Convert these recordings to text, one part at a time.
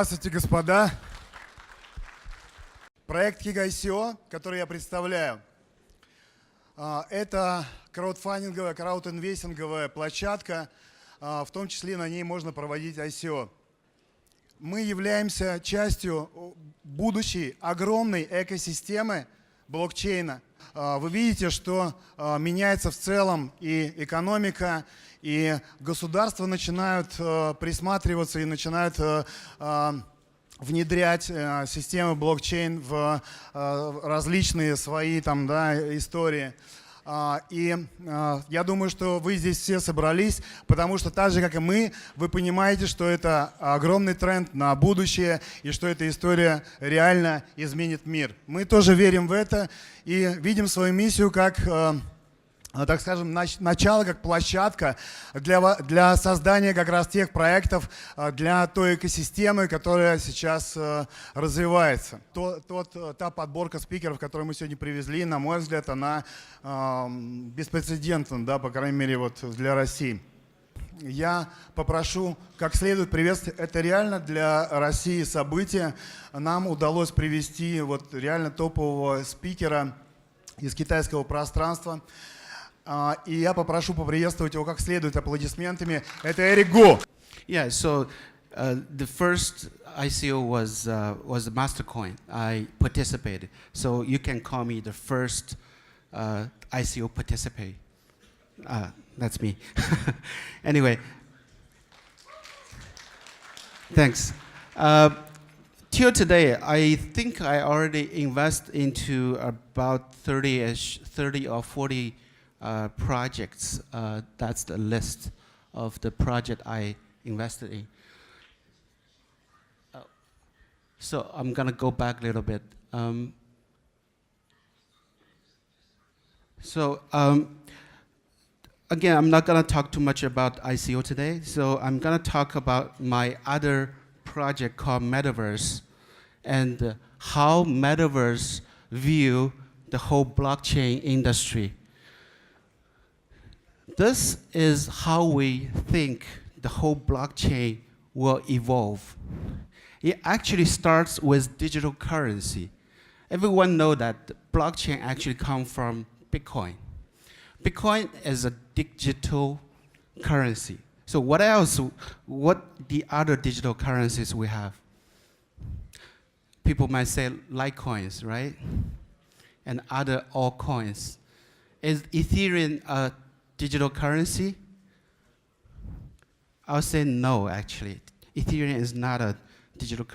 Здравствуйте, господа. Проект Kickico, который я представляю, это краудфандинговая, краудинвестинговая площадка, в том числе на ней можно проводить ICO. Мы являемся частью будущей огромной экосистемы блокчейна. Вы видите, что меняется в целом и экономика, и государства начинают присматриваться и начинают внедрять системы блокчейн в различные свои там, да, истории. И я думаю, что вы здесь все собрались, потому что так же, как и мы, вы понимаете, что это огромный тренд на будущее и что эта история реально изменит мир. Мы тоже верим в это и видим свою миссию как, так скажем, начало, как площадка для создания как раз тех проектов, для той экосистемы, которая сейчас развивается. Та подборка спикеров, которую мы сегодня привезли, на мой взгляд, она беспрецедентна, да, по крайней мере, вот для России. Я попрошу как следует приветствовать. Это реально для России событие. Нам удалось привести вот реально топового спикера из китайского пространства. И я попрошу поприветствовать его как следует аплодисментами. Это Эрик Го. Yeah, so the first ICO was Mastercoin. I participated, so you can call me the first ICO participant. That's me. Anyway, thanks. Till today, I think I already invest into about 30 or 40 projects. That's the list of the project I invested in. So I'm gonna go back a little bit. Again, I'm not gonna talk too much about ICO today. So I'm gonna talk about my other project called Metaverse and how Metaverse view the whole blockchain industry. This is how we think the whole blockchain will evolve. It actually starts with digital currency. Everyone knows that blockchain actually comes from Bitcoin. Bitcoin is a digital currency. So what else, what the other digital currencies we have? People might say Litecoins, right? And other altcoins. Is Ethereum a digital currency? I'll say no, actually. Ethereum is not a digital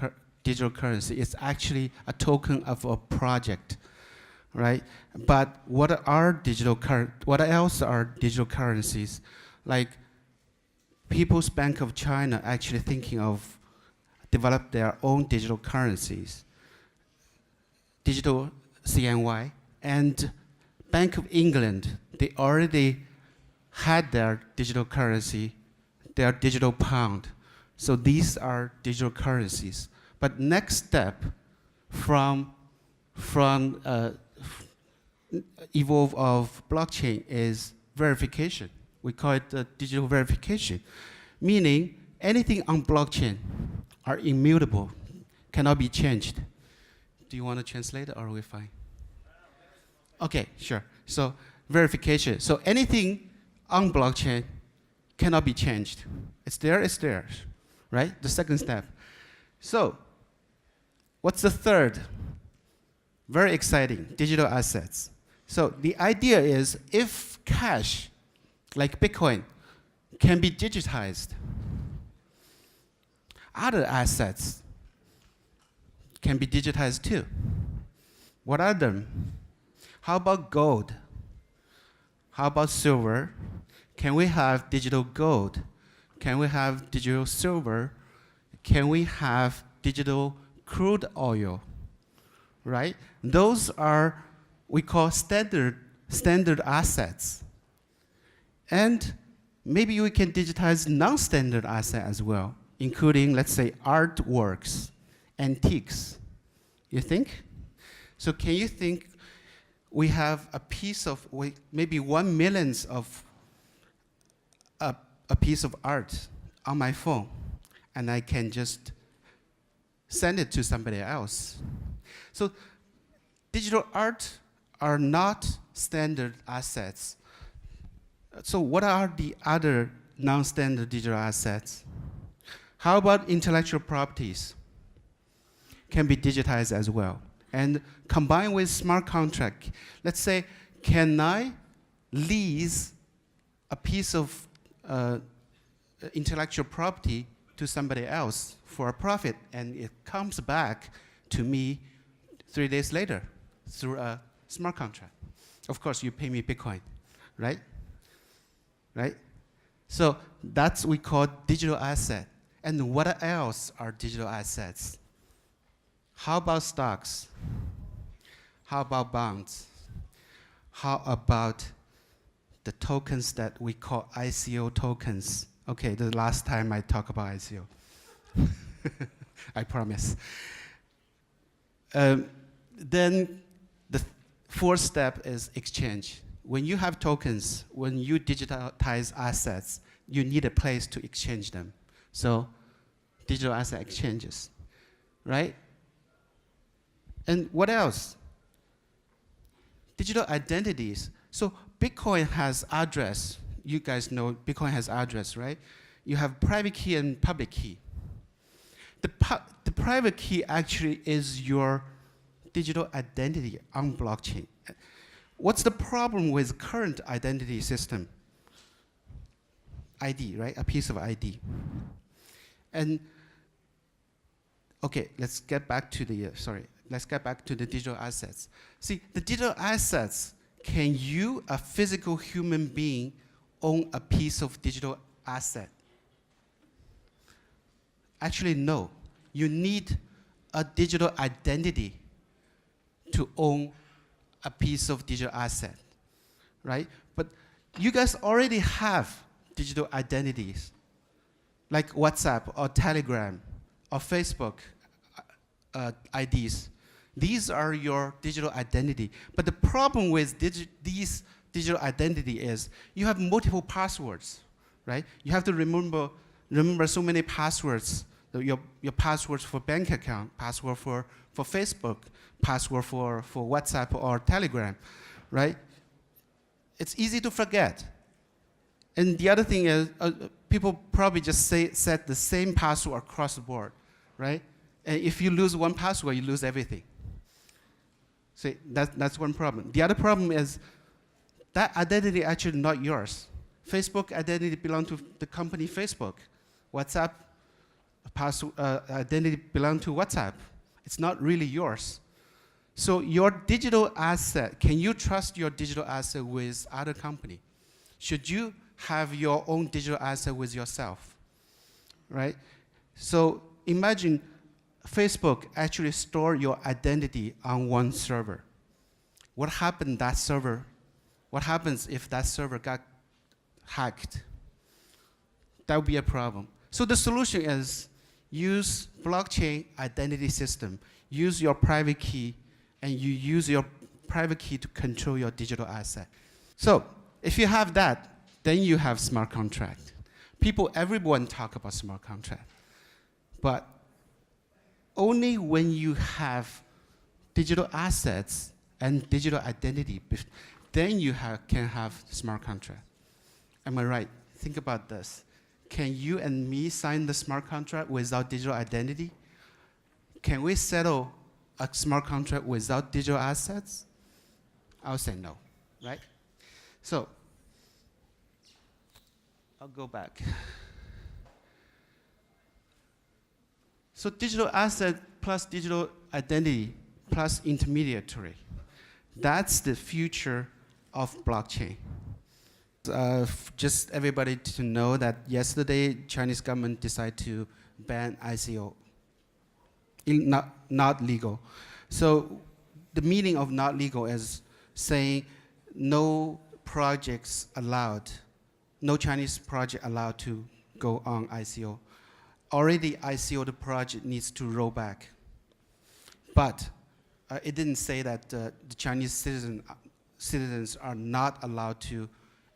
currency. It's actually a token of a project, right? But what else are digital currencies? Like People's Bank of China actually thinking of develop their own digital currencies, digital CNY, and Bank of England, they already had their digital currency, their digital pound. So these are digital currencies. But next step from evolve of blockchain is verification. We call it digital verification, meaning anything on blockchain are immutable, cannot be changed. Do you want to translate it or are we fine? Okay, sure. So verification. So anything on blockchain cannot be changed. It's there, right? The second step. So what's the third? Very exciting, digital assets. So the idea is if cash, like Bitcoin, can be digitized, other assets can be digitized too. What are them? How about gold? How about silver? Can we have digital gold? Can we have digital silver? Can we have digital crude oil? Right? Those are, we call standard assets. And maybe we can digitize non-standard assets as well, including, let's say, artworks, antiques. You think? So can you think we have a piece of, maybe 1 million of a piece of art on my phone, and I can just send it to somebody else. So digital art are not standard assets. So what are the other non-standard digital assets? How about intellectual properties? Can be digitized as well. And combined with smart contract, let's say, can I lease a piece of intellectual property to somebody else for a profit, and it comes back to me 3 days later through a smart contract? Of course, you pay me Bitcoin, right? Right? So that's we call digital asset. And what else are digital assets? How about stocks? How about bonds? How about the tokens that we call ICO tokens? Okay, the last time I talk about ICO. I promise. Then the fourth step is exchange. When you have tokens, when you digitize assets, you need a place to exchange them. So digital asset exchanges, right? And what else? Digital identities. So Bitcoin has address. You guys know Bitcoin has address, right? You have private key and public key. The private key actually is your digital identity on blockchain. What's the problem with current identity system? ID, right? A piece of ID. And okay, let's get back to the let's get back to the digital assets. See, the digital assets, can you, a physical human being, own a piece of digital asset? Actually, no. You need a digital identity to own a piece of digital asset, right? But you guys already have digital identities, like WhatsApp or Telegram or Facebook IDs. These are your digital identity. But the problem with these digital identity is you have multiple passwords, right? You have to remember so many passwords. Your passwords for bank account, password for Facebook, password for WhatsApp or Telegram, right? It's easy to forget. And the other thing is, people probably just set the same password across the board, right? And if you lose one password, you lose everything. So that's one problem. The other problem is that identity actually not yours. Facebook identity belongs to the company Facebook. WhatsApp identity belongs to WhatsApp. It's not really yours. So your digital asset, can you trust your digital asset with other company? Should you have your own digital asset with yourself, right? So imagine Facebook actually store your identity on one server. What happened that server? What happens if that server got hacked? That would be a problem. So the solution is use blockchain identity system. Use your private key, and you use your private key to control your digital asset. So if you have that, then you have smart contract. Everyone talk about smart contract. But only when you have digital assets and digital identity, then you can have smart contract. Am I right? Think about this. Can you and me sign the smart contract without digital identity? Can we settle a smart contract without digital assets? I would say no, right? So I'll go back. So digital asset plus digital identity plus intermediary. That's the future of blockchain. Just everybody to know that yesterday, Chinese government decided to ban ICO. Not legal. So the meaning of not legal is saying no projects allowed, no Chinese project allowed to go on ICO. Already ICO, the project needs to roll back. But it didn't say that the Chinese citizens are not allowed to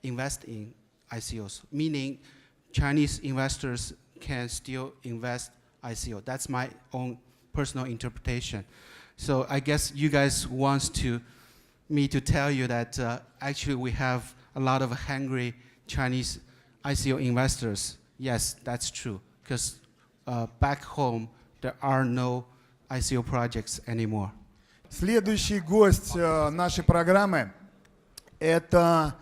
invest in ICOs, meaning Chinese investors can still invest ICO. That's my own personal interpretation. So I guess you guys want me to tell you that actually we have a lot of hungry Chinese ICO investors. Yes, that's true, because back home there are no ICO projects anymore. Следующий гость нашей программы – это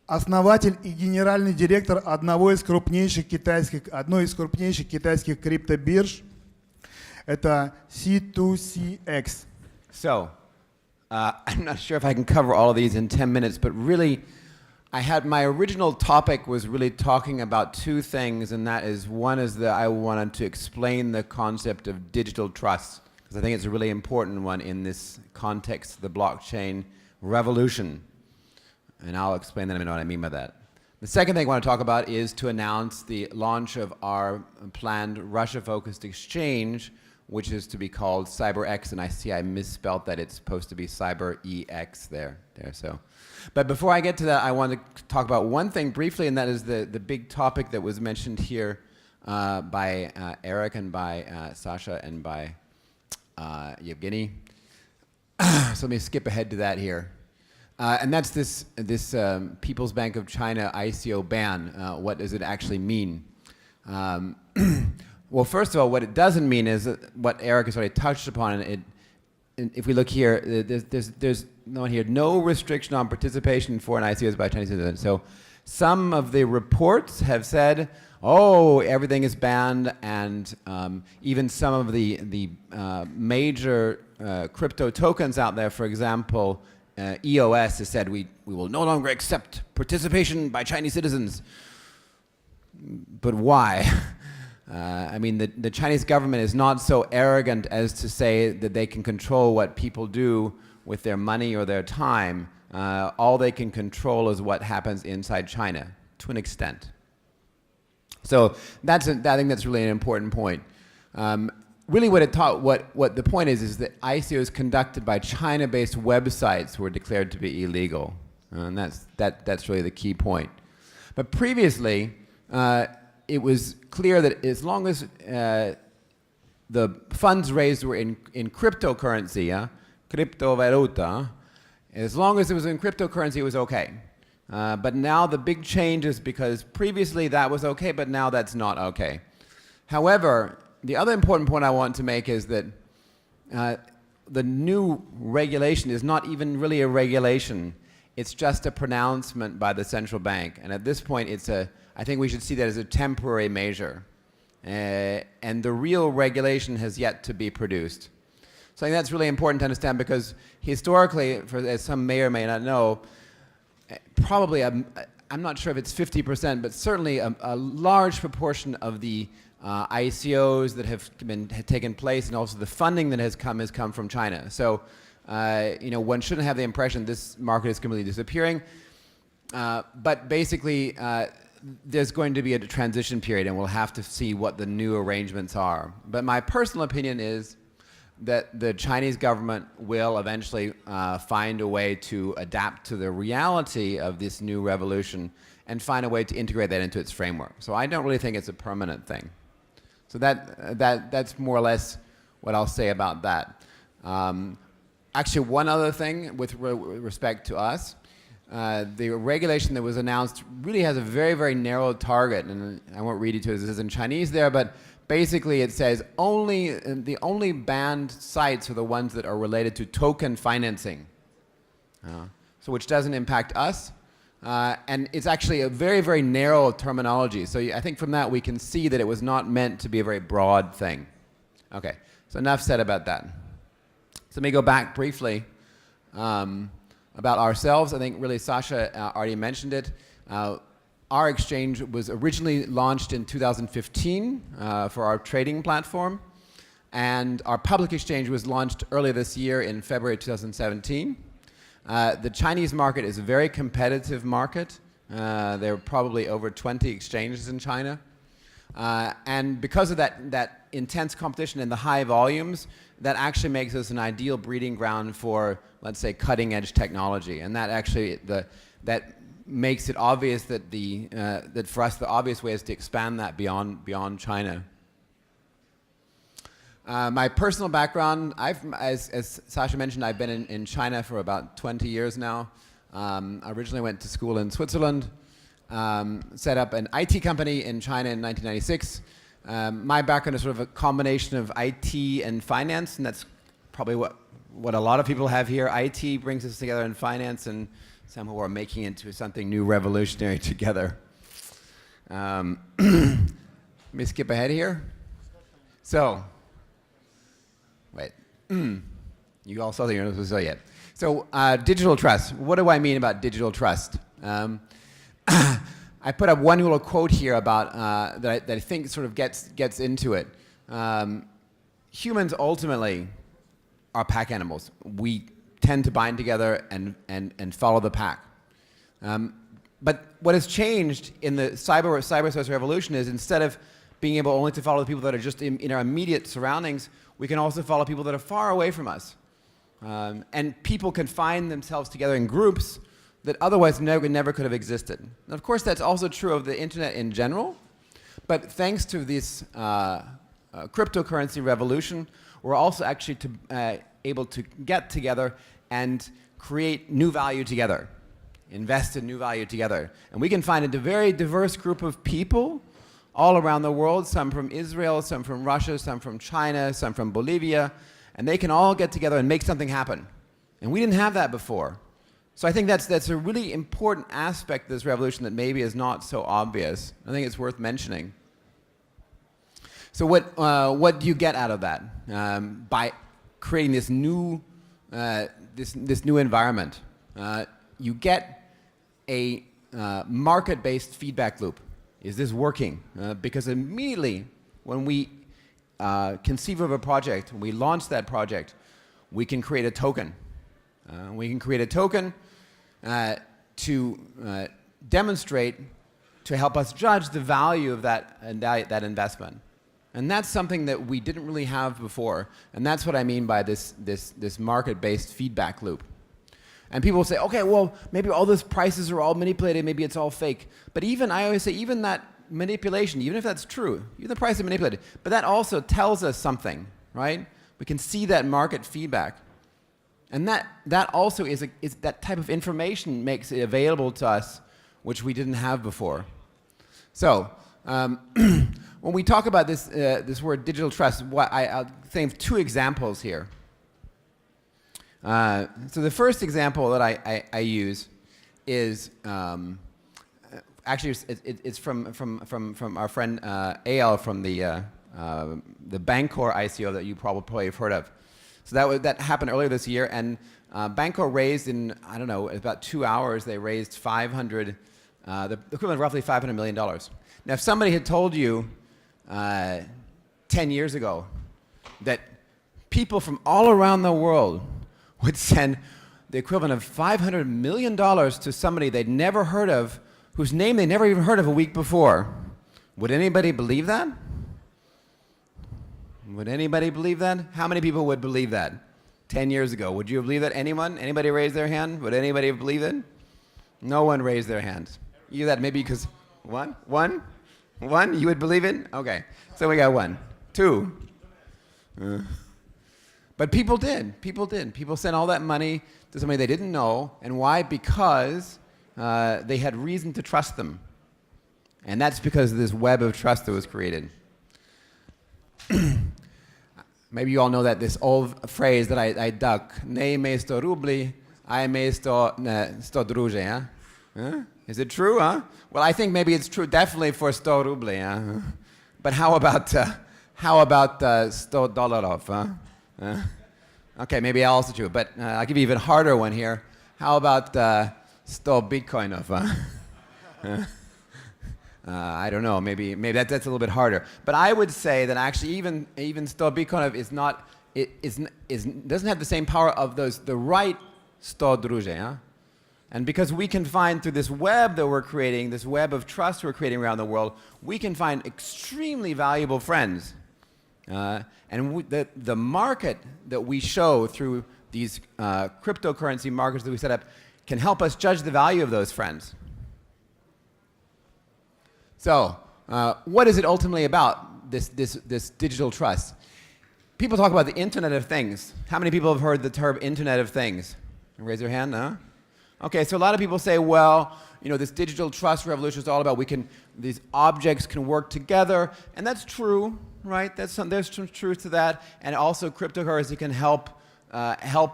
основатель и генеральный директор одной из крупнейших китайских криптобирж. Это C2CX. So, I'm not sure if I can cover all of these in 10 minutes, but really, my original topic was really talking about two things, and that is, one is that I wanted to explain the concept of digital trust, because I think it's a really important one in this context, the blockchain revolution. And I'll explain that in a minute what I mean by that. The second thing I want to talk about is to announce the launch of our planned Russia-focused exchange, which is to be called CyberX, and I see I misspelled that. It's supposed to be CyberEX there. So, but before I get to that, I want to talk about one thing briefly, and that is the big topic that was mentioned here by Eric and by Sasha and by Yevgeny. So let me skip ahead to that here. And that's this People's Bank of China ICO ban. What does it actually mean? Well, first of all, what it doesn't mean is what Eric has already touched upon. If we look here, there's no restriction on participation in foreign ICOs by Chinese citizens. So some of the reports have said, oh, everything is banned, and even some of the major crypto tokens out there, for example, EOS has said we will no longer accept participation by Chinese citizens. But why? I mean, the Chinese government is not so arrogant as to say that they can control what people do with their money or their time. All they can control is what happens inside China, to an extent. So I think that's really an important point. Really what the point is that ICOs conducted by China-based websites were declared to be illegal. And that's really the key point. But previously, it was clear that as long as the funds raised were in cryptocurrency, cryptovaluta, as long as it was in cryptocurrency, it was okay. But now the big change is because previously that was okay, but now that's not okay. However, the other important point I want to make is that the new regulation is not even really a regulation. It's just a pronouncement by the central bank. And at this point, I think we should see that as a temporary measure. And the real regulation has yet to be produced. So I think that's really important to understand, because historically, as some may or may not know, probably, I'm not sure if it's 50%, but certainly a large proportion of the ICOs that have taken place, and also the funding that has come from China. So, one shouldn't have the impression this market is completely disappearing. But basically, there's going to be a transition period, and we'll have to see what the new arrangements are. But my personal opinion is that the Chinese government will eventually find a way to adapt to the reality of this new revolution and find a way to integrate that into its framework. So I don't really think it's a permanent thing. So that's more or less what I'll say about that. Actually, one other thing with respect to us, the regulation that was announced really has a very, very narrow target, and I won't read it to you, this is in Chinese there, but basically it says the only banned sites are the ones that are related to token financing, so which doesn't impact us, and it's actually a very, very narrow terminology. So I think from that we can see that it was not meant to be a very broad thing. Okay, so enough said about that. So let me go back briefly about ourselves. I think really Sasha already mentioned it. Our exchange was originally launched in 2015 for our trading platform, and our public exchange was launched earlier this year in February 2017. The Chinese market is a very competitive market. There are probably over 20 exchanges in China. And because of that intense competition and the high volumes, that actually makes us an ideal breeding ground for, let's say, cutting-edge technology. And that actually, that makes it obvious that that for us the obvious way is to expand that beyond China. My personal background, as Sasha mentioned, I've been in China for about 20 years now. I originally went to school in Switzerland, set up an IT company in China in 1996. My background is sort of a combination of IT and finance, and that's probably what a lot of people have here. IT brings us together in finance, and somehow we're making it into something new, revolutionary together. Let me skip ahead here. So, wait. You all saw the you're not supposed to say yet. So, digital trust. What do I mean about digital trust? I put up one little quote here about that I think sort of gets into it. Humans ultimately are pack animals. We tend to bind together and follow the pack. But what has changed in the cyberspace revolution is instead of being able only to follow the people that are just in our immediate surroundings, we can also follow people that are far away from us. And people can find themselves together in groups that otherwise never could have existed. And of course, that's also true of the internet in general. But thanks to this cryptocurrency revolution, we're also actually able to get together and create new value together, invest in new value together. And we can find a very diverse group of people all around the world, some from Israel, some from Russia, some from China, some from Bolivia, and they can all get together and make something happen. And we didn't have that before. So I think that's a really important aspect of this revolution that maybe is not so obvious. I think it's worth mentioning. So what do you get out of that by creating this new this new environment? You get a market-based feedback loop. Is this working? Because immediately when we conceive of a project, when we launch that project, we can create a token. We can create a token to demonstrate, to help us judge the value of that investment. And that's something that we didn't really have before. And that's what I mean by this market-based feedback loop. And people will say, okay, well, maybe all those prices are all manipulated, maybe it's all fake. But I always say, even that manipulation, even if that's true, even the price is manipulated, but that also tells us something, right? We can see that market feedback. And that also is that type of information makes it available to us, which we didn't have before. So, when we talk about this word digital trust, I'll say two examples here. So the first example that I use is actually it's from our friend Al from the Bancor ICO that you probably have heard of. So that happened earlier this year, and Bancor raised in, I don't know, about 2 hours, they raised the equivalent of roughly $500 million. Now, if somebody had told you 10 years ago that people from all around the world would send the equivalent of $500 million to somebody they'd never heard of, whose name they never even heard of a week before, would anybody believe that? Would anybody believe that? How many people would believe that 10 years ago? Would you believe that? Anyone? Anybody raise their hand? Would anybody believe it? No one raised their hands. You that maybe because one? You would believe it? Okay. So we got 1. 2. But people did. People sent all that money to somebody they didn't know. And why? Because they had reason to trust them. And that's because of this web of trust that was created. Maybe you all know that this old phrase that I duck, "Nej me sto rubli, I me sto druže." Huh? Is it true? Huh? Well, I think maybe it's true, definitely for sto rubli. Huh? But how about sto dolarov? Huh? Okay, maybe also true. But I'll give you an even harder one here. How about sto bitcoinov? Huh? I don't know. Maybe that's a little bit harder. But I would say that actually even sto bitcoinov doesn't have the same power of the right sto druže. Huh? And because we can find through this web that we're creating, this web of trust we're creating around the world, we can find extremely valuable friends. And the market that we show through these cryptocurrency markets that we set up can help us judge the value of those friends. So, what is it ultimately about, this digital trust? people talk about the Internet of Things. How many people have heard the term Internet of Things? Raise your hand, no? Okay, so a lot of people say, well, you know, this digital trust revolution is all about these objects can work together, and that's true, right? There's some truth to that, and also cryptocurrency can help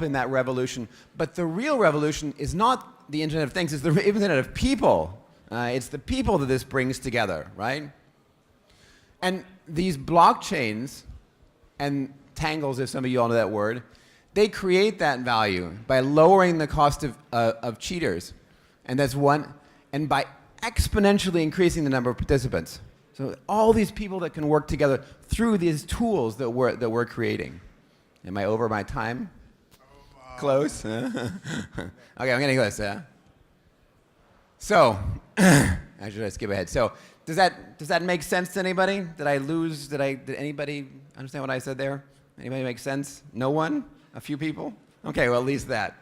in that revolution. But the real revolution is not the Internet of Things, it's the Internet of people. It's the people that this brings together, right? And these blockchains and tangles, if some of you all know that word, they create that value by lowering the cost of cheaters. And that's one, and by exponentially increasing the number of participants. So all these people that can work together through these tools that we're creating. Am I over my time? Close? Okay, I'm getting close, yeah? So, I should skip ahead. So, does that make sense to anybody? Did I lose? Did anybody understand what I said there? Anybody make sense? No one? A few people? Okay, well, at least that.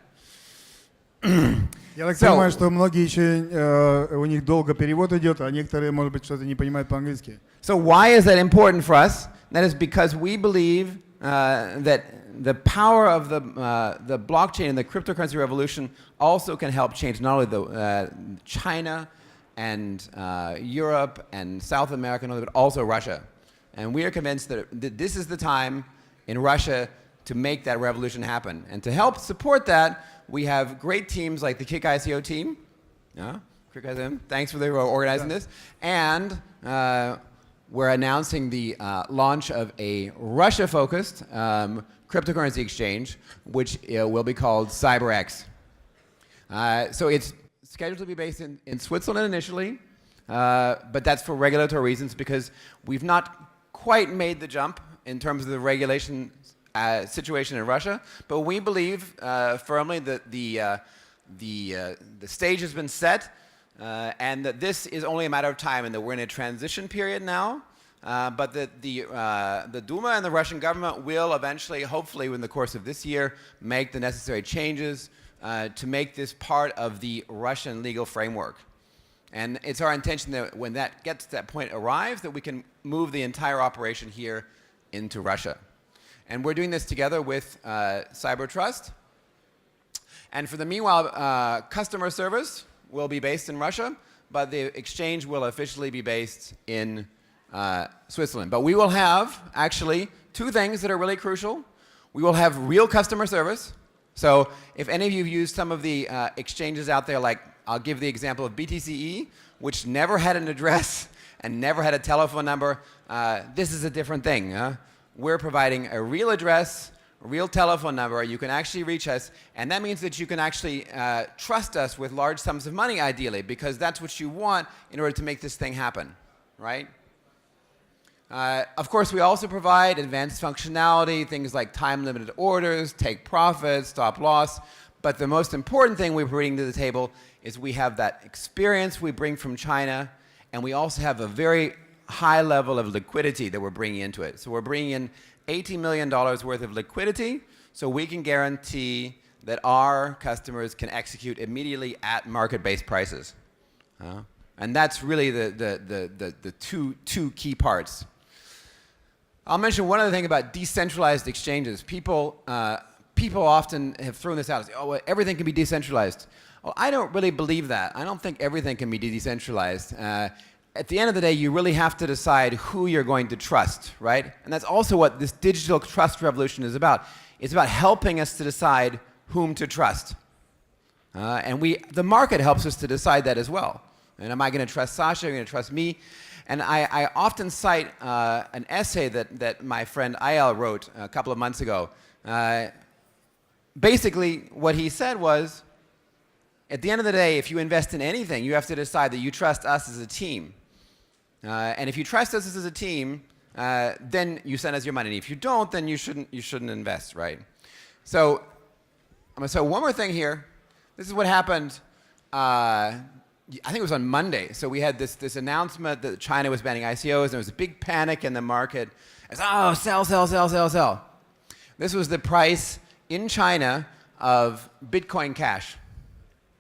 Я так понимаю, что многие еще у них долго перевод идет, а некоторые, может быть, что-то не понимают по-английски. So why is that important for us? That is because we believe that the power of the blockchain and the cryptocurrency revolution also can help change not only China and Europe and South America, but also Russia. And we are convinced that this is the time in Russia to make that revolution happen. And to help support that, we have great teams like the Kickico team. Kickico, thanks for organizing this. And we're announcing the launch of a Russia-focused cryptocurrency exchange, which will be called CyberX. So it's scheduled to be based in Switzerland initially, but that's for regulatory reasons because we've not quite made the jump in terms of the regulation situation in Russia. But we believe firmly that the stage has been set and that this is only a matter of time and that we're in a transition period now. But that the Duma and the Russian government will eventually, hopefully in the course of this year, make the necessary changes to make this part of the Russian legal framework. And it's our intention that when that gets to that point arrives, that we can move the entire operation here into Russia. And we're doing this together with CyberTrust. And for the meanwhile, customer service will be based in Russia, but the exchange will officially be based in Switzerland. But we will have, actually, two things that are really crucial. We will have real customer service. So if any of you have used some of the exchanges out there, like I'll give the example of BTCE, which never had an address and never had a telephone number, this is a different thing. We're providing a real address, a real telephone number. You can actually reach us, and that means that you can actually trust us with large sums of money, ideally, because that's what you want in order to make this thing happen, right? Of course, we also provide advanced functionality, things like time-limited orders, take profits, stop loss. But the most important thing we're bringing to the table is we have that experience we bring from China, and we also have a very high level of liquidity that we're bringing into it. So we're bringing in $80 million worth of liquidity, so we can guarantee that our customers can execute immediately at market-based prices. And that's really the two key parts. I'll mention one other thing about decentralized exchanges. People often have thrown this out and say, oh, well, everything can be decentralized. Well, I don't really believe that. I don't think everything can be decentralized. At the end of the day, you really have to decide who you're going to trust, right? And that's also what this digital trust revolution is about. It's about helping us to decide whom to trust. And the market helps us to decide that as well. And am I going to trust Sasha? Are you going to trust me? And I often cite an essay that my friend Ayal wrote a couple of months ago. Basically, what he said was, at the end of the day, if you invest in anything, you have to decide that you trust us as a team. And if you trust us as a team, then you send us your money. And if you don't, then you shouldn't invest, right? So I'm going to say one more thing here. This is what happened. I think it was on Monday. So we had this announcement that China was banning ICOs, and there was a big panic in the market. It's, oh, sell, sell, sell, sell, sell. This was the price in China of Bitcoin Cash,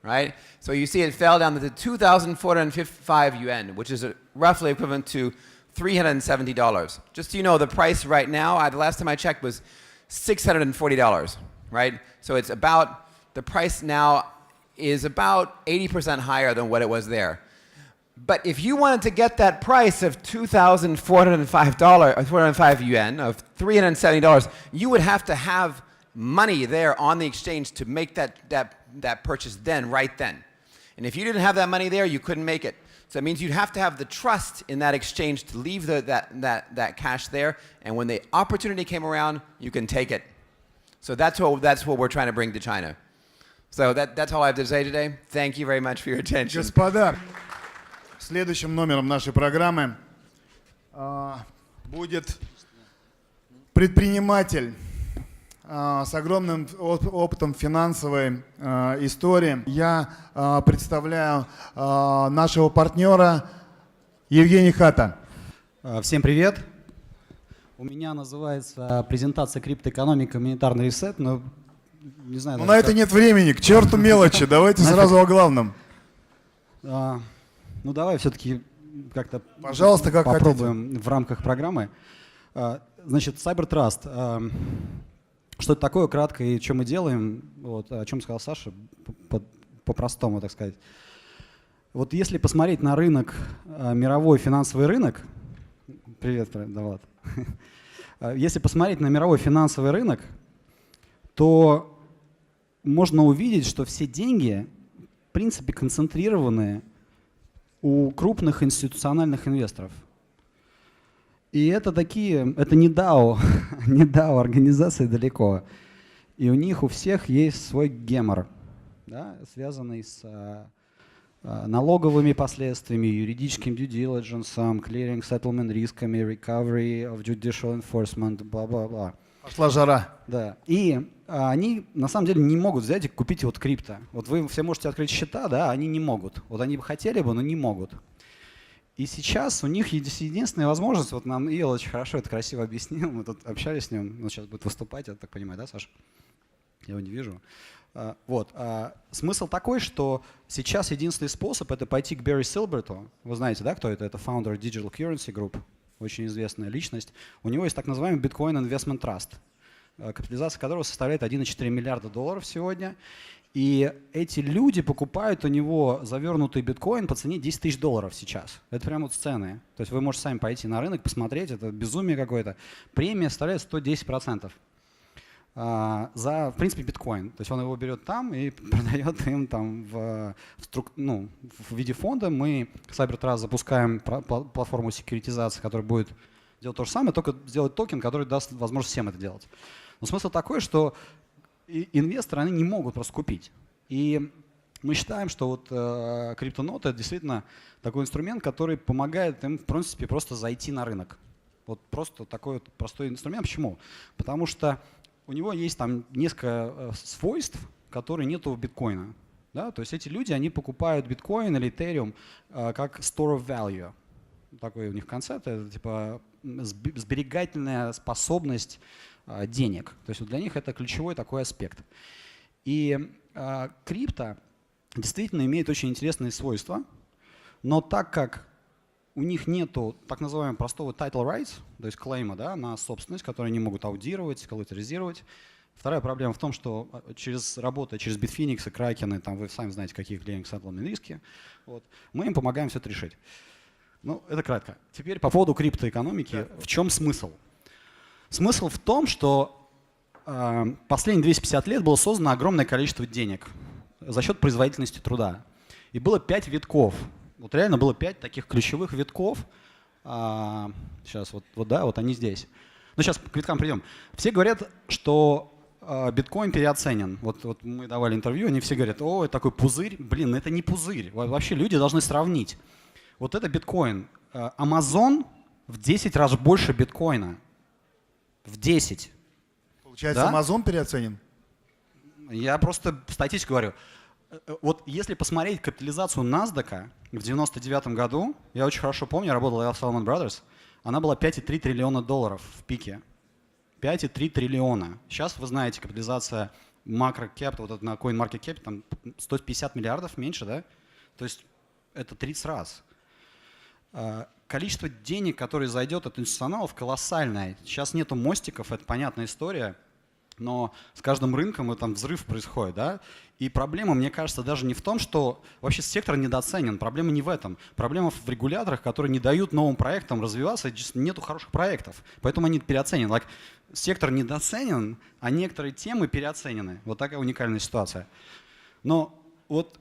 right? So you see it fell down to 2,455 yuan, which is roughly equivalent to $370. Just so you know, the price right now, the last time I checked, was $640, right? So it's about, the price now is about 80% higher than what it was there. But if you wanted to get that price of $2,405 yuan, of $370, you would have to have money there on the exchange to make that purchase right then. And if you didn't have that money there, you couldn't make it. So it means you'd have to have the trust in that exchange to leave that cash there, and when the opportunity came around, you can take it. So that's what we're trying to bring to China. So that's all I have to say today. Thank you very much for your attention. Господа, следующим номером нашей программы будет предприниматель с огромным опытом финансовой истории. Я представляю нашего партнера Евгения Хата. Всем привет. У меня называется презентация криптоэкономика, монетарный ресет, но не знаю. Но на это нет времени, к черту мелочи, давайте сразу о главном. Ну давай все-таки как-то пожалуйста, как попробуем хотите. В рамках программы. Значит, CyberTrust. Что это такое, кратко, и что мы делаем, вот, о чем сказал Саша, по-простому, так сказать. Вот если посмотреть на рынок, мировой финансовый рынок, привет, Давлад. Если посмотреть на мировой финансовый рынок, то можно увидеть, что все деньги, в принципе, концентрированы у крупных институциональных инвесторов. И это не DAO, не DAO организации далеко. И у них у всех есть свой гемор, да, связанный с налоговыми последствиями, юридическим due diligence, clearing, settlement рисками, recovery of judicial enforcement, бла-бла-бла. Пошла жара. Да. И они на самом деле не могут взять и купить вот крипто. Вот вы все можете открыть счета, да, они не могут. Вот они бы хотели бы, но не могут. И сейчас у них единственная возможность, вот нам Ил очень хорошо это красиво объяснил, мы тут общались с ним, он сейчас будет выступать, я так понимаю, да, Саша? Я его не вижу. Вот. Смысл такой, что сейчас единственный способ — это пойти к Барри Силберту. Вы знаете, да, кто это? Это founder Digital Currency Group, очень известная личность. У него есть так называемый Bitcoin Investment Trust, капитализация которого составляет 1,4 миллиарда долларов сегодня. И эти люди покупают у него завернутый биткоин по цене $10 тысяч сейчас. Это прямо вот цены. То есть вы можете сами пойти на рынок, посмотреть, это безумие какое-то. Премия составляет 110% за, в принципе, биткоин. То есть он его берет там и продает им там в виде фонда. Мы CyberTrust запускаем платформу секьюритизации, которая будет делать то же самое, только сделать токен, который даст возможность всем это делать. Но смысл такой, что инвесторы, они не могут просто купить. И мы считаем, что вот криптоноты — это действительно такой инструмент, который помогает им, в принципе, просто зайти на рынок. Вот просто такой вот простой инструмент. Почему? Потому что у него есть там несколько свойств, которые нету у биткоина. Да? То есть эти люди, они покупают биткоин или этериум как store of value. Такой у них концепт, это типа сберегательная способность денег. То есть вот для них это ключевой такой аспект. И крипто действительно имеет очень интересные свойства, но так как у них нету так называемого простого title rights, то есть клейма, да, на собственность, которую они могут аудировать, коллатерализировать. Вторая проблема в том, что работая через Bitfinex и Kraken, там вы сами знаете, какие clearing settlement риски, вот, мы им помогаем все это решить. Ну, это кратко. Теперь по поводу криптоэкономики. В чем смысл? Смысл в том, что последние 250 лет было создано огромное количество денег за счет производительности труда. И было 5 витков. Вот реально было 5 таких ключевых витков. Сейчас вот они здесь. Ну, сейчас к виткам придем. Все говорят, что биткоин переоценен. Вот мы давали интервью, они все говорят: о, это такой пузырь. Блин, это не пузырь. Вообще люди должны сравнить. Вот это биткоин. Amazon в 10 раз больше биткоина. В 10. Получается, да? Amazon переоценен? Я просто статистику говорю. Вот если посмотреть капитализацию NASDAQ в 99 году, я очень хорошо помню, я работал в Salomon Brothers, она была 5,3 триллиона долларов в пике. 5,3 триллиона. Сейчас, вы знаете, капитализация макрокэп, вот это на CoinMarketCap, там 150 миллиардов меньше, да? То есть это 30 раз. количество денег, которое зайдет от институционалов, колоссальное. Сейчас нету мостиков, это понятная история, но с каждым рынком там взрыв происходит. Да? И проблема, мне кажется, даже не в том, что вообще сектор недооценен. Проблема не в этом. Проблема в регуляторах, которые не дают новым проектам развиваться, нету хороших проектов. Поэтому они переоценены. Сектор недооценен, а некоторые темы переоценены. Вот такая уникальная ситуация. Но вот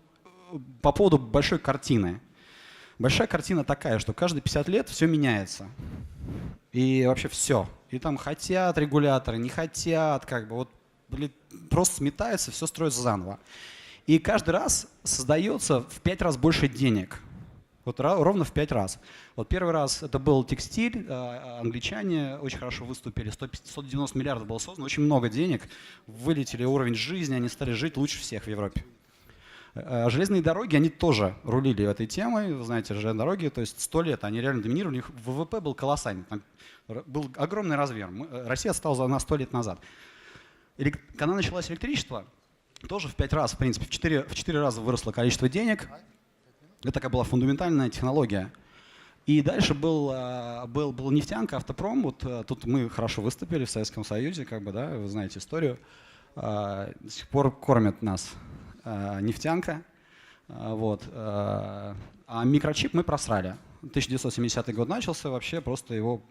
по поводу большой картины. Большая картина такая, что каждые 50 лет все меняется. И вообще все. И там хотят регуляторы, не хотят, как бы вот просто сметается, все строится заново. И каждый раз создается в 5 раз больше денег. Вот ровно в 5 раз. Вот первый раз это был текстиль, англичане очень хорошо выступили, 190 миллиардов было создано, очень много денег, вылетели уровень жизни, они стали жить лучше всех в Европе. Железные дороги, они тоже рулили этой темой, вы знаете, железные дороги, то есть 100 лет они реально доминировали, их ВВП был колоссальный, там был огромный размер. Россия отстала на 100 лет назад. Когда началось электричество, тоже в 5 раз, в принципе, в 4 раза выросло количество денег. Это такая была фундаментальная технология. И дальше был нефтянка, автопром. Вот тут мы хорошо выступили в Советском Союзе, как бы, да, вы знаете историю. До сих пор кормят нас нефтянка. Вот. А микрочип мы просрали. 1970 год начался, вообще просто его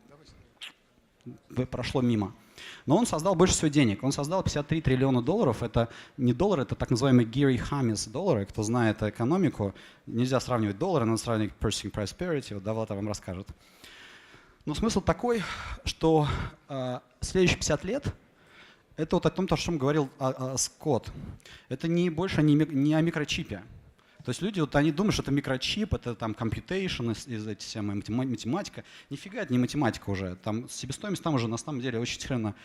прошло мимо. Но он создал больше всего денег. Он создал 53 триллиона долларов. Это не доллары, это так называемые Gary Hammis доллары. Кто знает экономику, нельзя сравнивать доллары, надо сравнивать purchasing price parity. Вот Давлата вам расскажет. Но смысл такой, что следующие 50 лет это вот о том, о чем говорил Скотт. Это больше не о микрочипе. То есть люди, вот они думают, что это микрочип, это там computation, эти самые математика. Нифига, это не математика уже. Там себестоимость там уже на самом деле очень сильно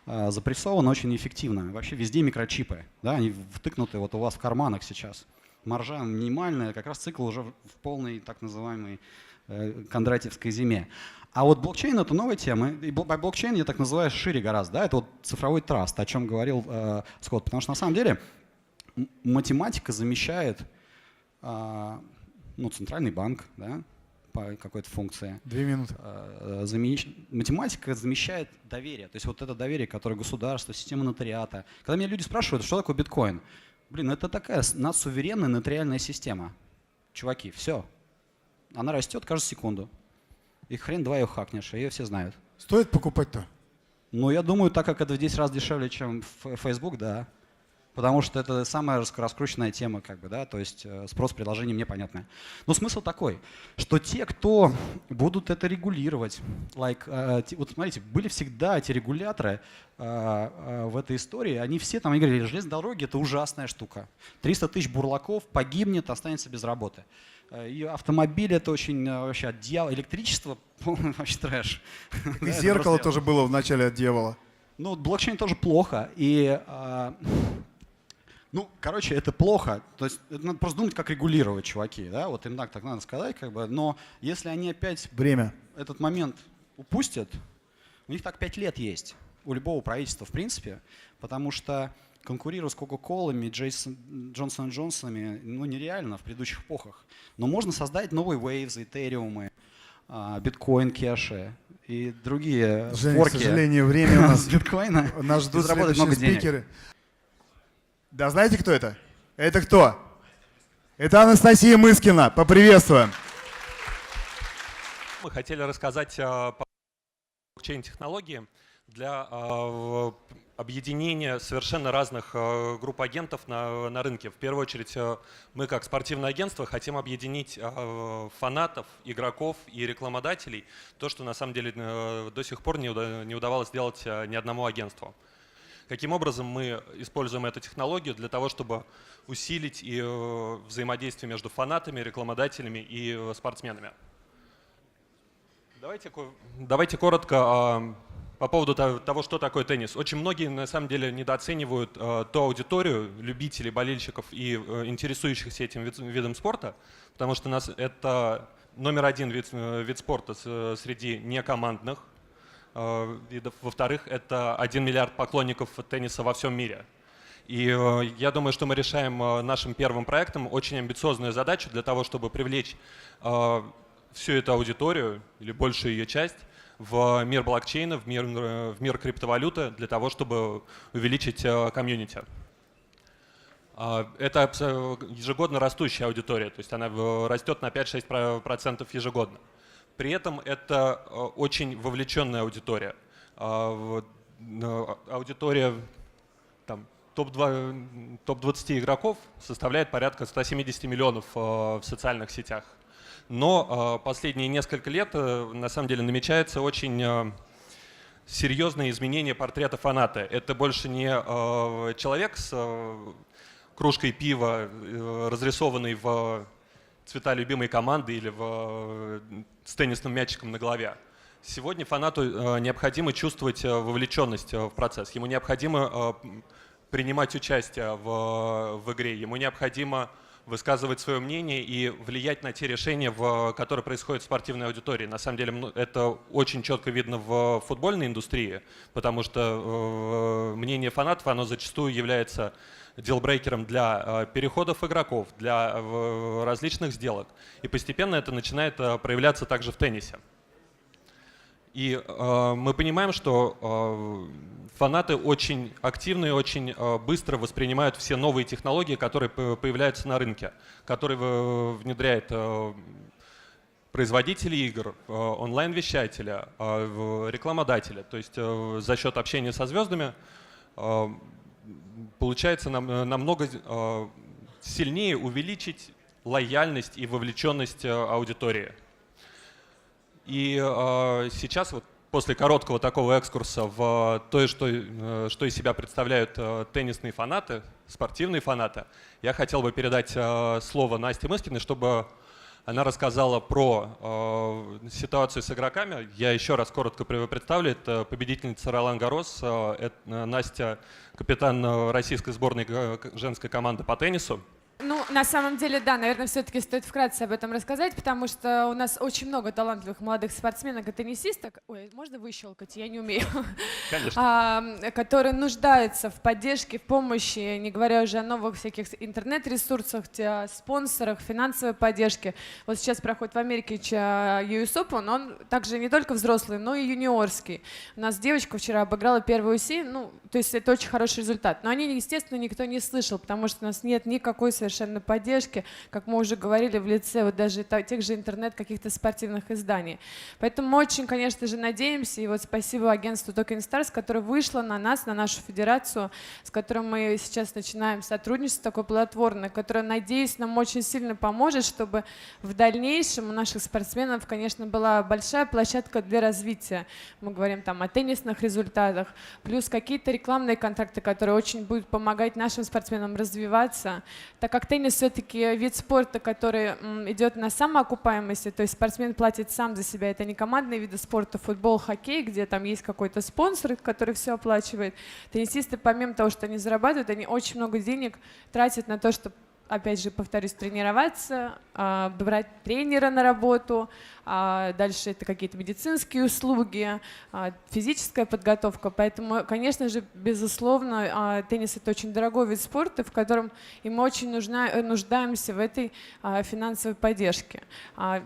запрессована, очень эффективна. Вообще везде микрочипы, да, они втыкнуты вот у вас в карманах сейчас. Маржа минимальная, как раз цикл уже в полной так называемой кондратьевской зиме. А вот блокчейн — это новая тема. И блокчейн я так называю шире гораздо. Да? Это вот цифровой траст, о чем говорил Скотт. Потому что на самом деле математика замещает центральный банк, да, по какой-то функции. 2 минуты. Математика замещает доверие. То есть вот это доверие, которое государство, система нотариата. Когда меня люди спрашивают, что такое биткоин, это такая надсуверенная нотариальная система. Чуваки, все. Она растет каждую секунду. И хрен два ее хакнешь, ее все знают. Стоит покупать-то? Ну, я думаю, так как это в 10 раз дешевле, чем Facebook, да. Потому что это самая раскрученная тема, как бы, да, то есть спрос, предложение мне понятное. Но смысл такой, что те, кто будут это регулировать, вот смотрите, были всегда эти регуляторы в этой истории, они все там, они говорили, железные дороги — это ужасная штука. 300 тысяч бурлаков погибнет, останется без работы. И автомобиль — это очень вообще от дьявола, электричество — вообще трэш. И зеркало тоже было в начале от дьявола. Ну, блокчейн тоже плохо, и... это плохо. То есть это надо просто думать, как регулировать, чуваки. Да? Вот им так надо сказать, как бы. Но если они опять этот момент упустят, у них так 5 лет есть. У любого правительства, в принципе. Потому что конкурировать с Кока-Колами, Джонсон & Джонсонами нереально в предыдущих эпохах. Но можно создать новые Waves, Ethereum, биткоин, кэши и другие форки. К сожалению, время у нас биткоина. Нас ждут следующие спикеры. Да, знаете, кто это? Это кто? Это Анастасия Мыскина. Поприветствуем. Мы хотели рассказать по блокчейн-технологии для объединения совершенно разных групп агентов на рынке. В первую очередь мы, как спортивное агентство, хотим объединить фанатов, игроков и рекламодателей. То, что на самом деле до сих пор не удавалось сделать ни одному агентству. Каким образом мы используем эту технологию для того, чтобы усилить и взаимодействие между фанатами, рекламодателями и спортсменами? Давайте коротко по поводу того, что такое теннис. Очень многие на самом деле недооценивают ту аудиторию любителей, болельщиков и интересующихся этим видом спорта, потому что это номер один вид спорта среди некомандных видов. Во-вторых, это 1 миллиард поклонников тенниса во всем мире. И я думаю, что мы решаем нашим первым проектом очень амбициозную задачу для того, чтобы привлечь всю эту аудиторию или большую ее часть в мир блокчейна, в мир криптовалюты для того, чтобы увеличить комьюнити. Это ежегодно растущая аудитория, то есть она растет на 5-6% ежегодно. При этом это очень вовлеченная аудитория. Аудитория топ-20 игроков составляет порядка 170 миллионов в социальных сетях. Но последние несколько лет на самом деле намечается очень серьезное изменение портрета фаната. Это больше не человек с кружкой пива, разрисованный в цвета любимой команды или с теннисным мячиком на голове. Сегодня фанату необходимо чувствовать вовлеченность в процесс. Ему необходимо принимать участие в игре. Ему необходимо высказывать свое мнение и влиять на те решения, которые происходят в спортивной аудитории. На самом деле это очень четко видно в футбольной индустрии, потому что мнение фанатов, оно зачастую является дилбрейкером для переходов игроков, для различных сделок. И постепенно это начинает проявляться также в теннисе. И мы понимаем, что фанаты очень активно и очень быстро воспринимают все новые технологии, которые появляются на рынке, которые внедряют производители игр, онлайн-вещателя, рекламодателя. То есть за счет общения со звездами получается намного сильнее увеличить лояльность и вовлеченность аудитории. И сейчас, вот после короткого такого экскурса в то, что из себя представляют теннисные фанаты, спортивные фанаты, я хотел бы передать слово Насте Мыскиной, чтобы она рассказала про ситуацию с игроками. Я еще раз коротко представлю. Это победительница Ролан Гаррос. Настя, капитан российской сборной женской команды по теннису. Ну, на самом деле, да, наверное, все-таки стоит вкратце об этом рассказать, потому что у нас очень много талантливых молодых спортсменок и теннисисток. Ой, можно выщелкать? Я не умею. Конечно. Которые нуждаются в поддержке, в помощи, не говоря уже о новых всяких интернет-ресурсах, спонсорах, финансовой поддержке. Вот сейчас проходит в Америке US Open, он также не только взрослый, но и юниорский. У нас девочка вчера обыграла первую си, ну, то есть это очень хороший результат. Но о ней, естественно, никто не слышал, потому что у нас нет никакой совершенно поддержки, как мы уже говорили, в лице вот даже тех же интернет каких-то спортивных изданий. Поэтому мы очень, конечно же, надеемся, и вот спасибо агентству TokenStars, которое вышло на нас, на нашу федерацию, с которым мы сейчас начинаем сотрудничество такое плодотворное, которое, надеюсь, нам очень сильно поможет, чтобы в дальнейшем у наших спортсменов, конечно, была большая площадка для развития. Мы говорим там о теннисных результатах, плюс какие-то рекламные контракты, которые очень будут помогать нашим спортсменам развиваться, так как теннис все-таки вид спорта, который идет на самоокупаемости, то есть спортсмен платит сам за себя. Это не командные виды спорта, футбол, хоккей, где там есть какой-то спонсор, который все оплачивает. Теннисисты, помимо того, что они зарабатывают, они очень много денег тратят на то, чтобы, опять же, повторюсь, тренироваться, брать тренера на работу, дальше это какие-то медицинские услуги, физическая подготовка. Поэтому, конечно же, безусловно, теннис — это очень дорогой вид спорта, в котором и мы очень нуждаемся в этой финансовой поддержке.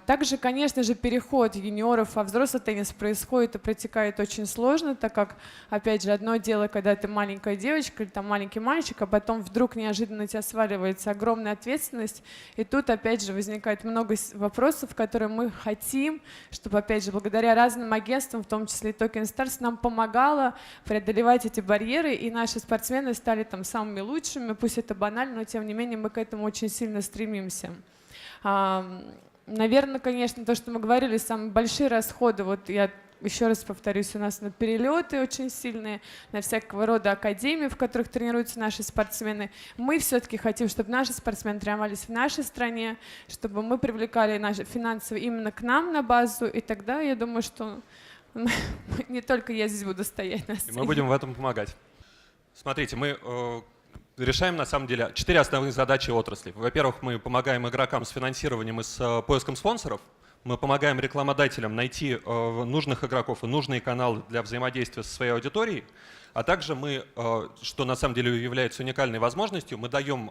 Также, конечно же, переход юниоров во взрослый теннис происходит и протекает очень сложно, так как, опять же, одно дело, когда ты маленькая девочка или там маленький мальчик, а потом вдруг неожиданно на тебя сваливается огромная ответственность, и тут, опять же, возникает много вопросов, которые мы хотим, чтобы, опять же, благодаря разным агентствам, в том числе и TokenStars, нам помогало преодолевать эти барьеры, и наши спортсмены стали там самыми лучшими, пусть это банально, но тем не менее мы к этому очень сильно стремимся. Наверное, конечно, то, что мы говорили, самые большие расходы, вот я еще раз повторюсь, у нас на перелеты очень сильные, на всякого рода академии, в которых тренируются наши спортсмены. Мы все-таки хотим, чтобы наши спортсмены тренировались в нашей стране, чтобы мы привлекали наши финансовые именно к нам на базу, и тогда я думаю, что не только я здесь буду стоять на сцене. И мы будем в этом помогать. Смотрите, мы решаем на самом деле 4 основных задачи отрасли. Во-первых, мы помогаем игрокам с финансированием и с поиском спонсоров. Мы помогаем рекламодателям найти нужных игроков и нужные каналы для взаимодействия со своей аудиторией, а также мы, что на самом деле является уникальной возможностью, мы даем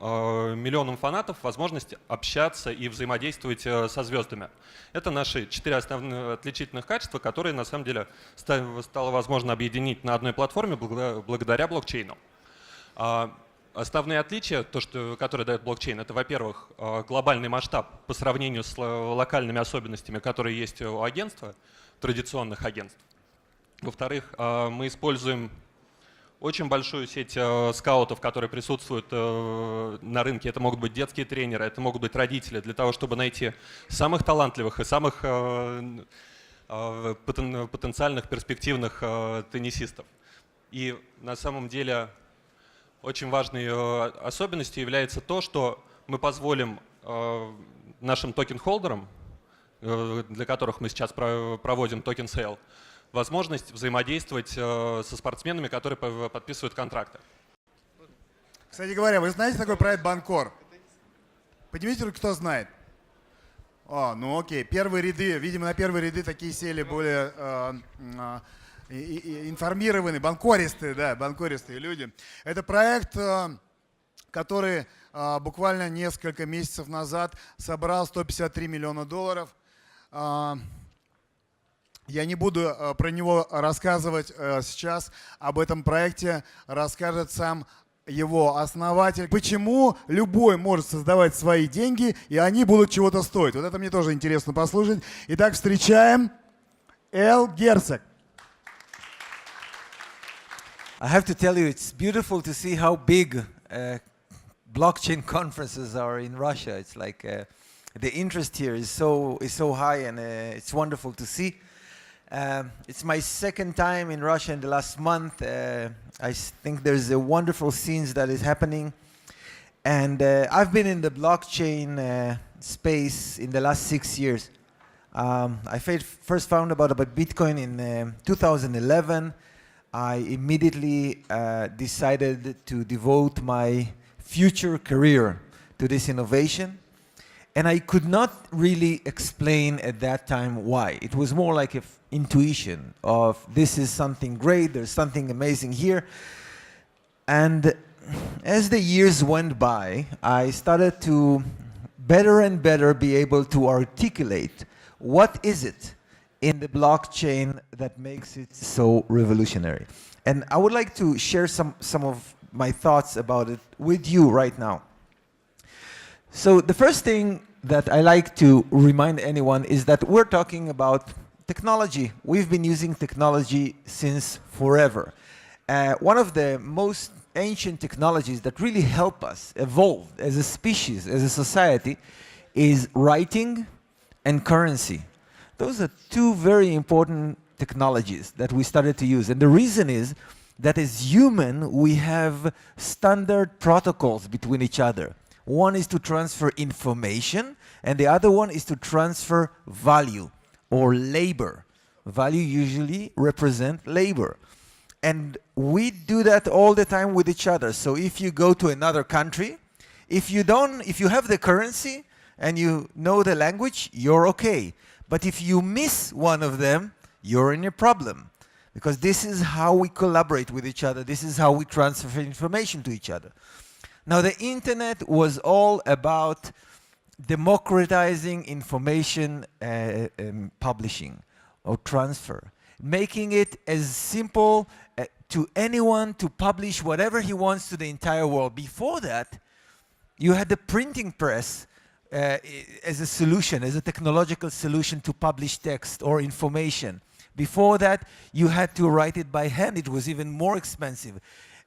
миллионам фанатов возможность общаться и взаимодействовать со звездами. Это наши 4 основных отличительных качества, которые на самом деле стало возможно объединить на одной платформе благодаря блокчейну. Основные отличия, которые дает блокчейн, это, во-первых, глобальный масштаб по сравнению с локальными особенностями, которые есть у агентства, традиционных агентств. Во-вторых, мы используем очень большую сеть скаутов, которые присутствуют на рынке. Это могут быть детские тренеры, это могут быть родители, для того, чтобы найти самых талантливых и самых потенциальных перспективных теннисистов. И на самом деле очень важной особенностью является то, что мы позволим нашим токен-холдерам, для которых мы сейчас проводим токен-сейл, возможность взаимодействовать со спортсменами, которые подписывают контракты. Кстати говоря, вы знаете такой проект «Банкор»? Поднимите руки, кто знает. Ну окей, первые ряды, видимо, на первые ряды такие сели более информированные, банкористые, да, банкористые люди. Это проект, который буквально несколько месяцев назад собрал $153 миллиона. Я не буду про него рассказывать сейчас, об этом проекте расскажет сам его основатель. Почему любой может создавать свои деньги, и они будут чего-то стоить. Вот это мне тоже интересно послушать. Итак, встречаем Эл Герцог. I have to tell you, it's beautiful to see how big blockchain conferences are in Russia. It's like the interest here is so high, and it's wonderful to see. It's my second time in Russia in the last month. I think there's a wonderful scenes that is happening, and I've been in the blockchain space in the last 6 years. I first found about Bitcoin in 2011. I immediately decided to devote my future career to this innovation. And I could not really explain at that time why. It was more like an intuition of this is something great, there's something amazing here. And as the years went by, I started to better and better be able to articulate what is it in the blockchain that makes it so revolutionary. And I would like to share some of my thoughts about it with you right now. So the first thing that I like to remind anyone is that we're talking about technology. We've been using technology since forever. One of the most ancient technologies that really help us evolve as a species, as a society, is writing and currency. Those are two very important technologies that we started to use. And the reason is that as human, we have standard protocols between each other. One is to transfer information, and the other one is to transfer value or labor. Value usually represent labor. And we do that all the time with each other. So if you go to another country, if you have the currency and you know the language, you're okay. But if you miss one of them, you're in a problem. Because this is how we collaborate with each other. This is how we transfer information to each other. Now, the internet was all about democratizing information publishing or transfer, making it as simple to anyone to publish whatever he wants to the entire world. Before that, you had the printing press as a solution, as a technological solution to publish text or information. Before that, you had to write it by hand. It was even more expensive.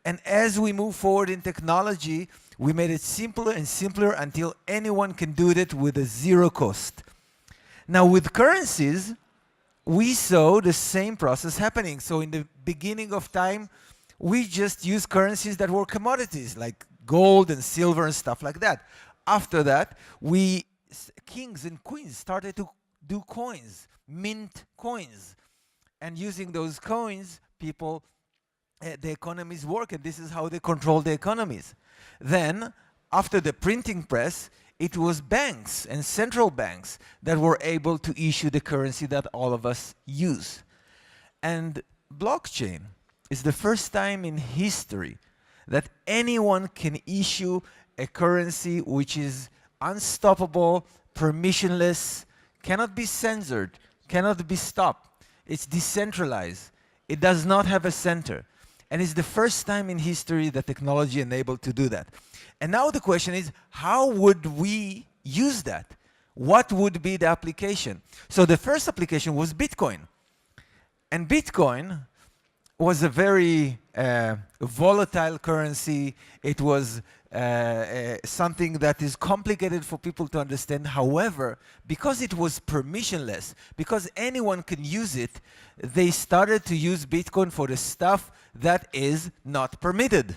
And as we move forward in technology, we made it simpler and simpler until anyone can do it with a zero cost. Now with currencies, we saw the same process happening. So in the beginning of time, we just used currencies that were commodities, like gold and silver and stuff like that. After that, kings and queens started to do coins, mint coins. And using those coins, people, the economies work, and this is how they control the economies. Then, after the printing press, it was banks and central banks that were able to issue the currency that all of us use. And blockchain is the first time in history that anyone can issue a currency which is unstoppable, permissionless, cannot be censored, cannot be stopped. It's decentralized. It does not have a center. And it's the first time in history that technology enabled to do that. And now the question is, how would we use that? What would be the application? So the first application was Bitcoin. And Bitcoin was a very volatile currency. It was something that is complicated for people to understand. However, because it was permissionless, because anyone can use it, they started to use Bitcoin for the stuff that is not permitted.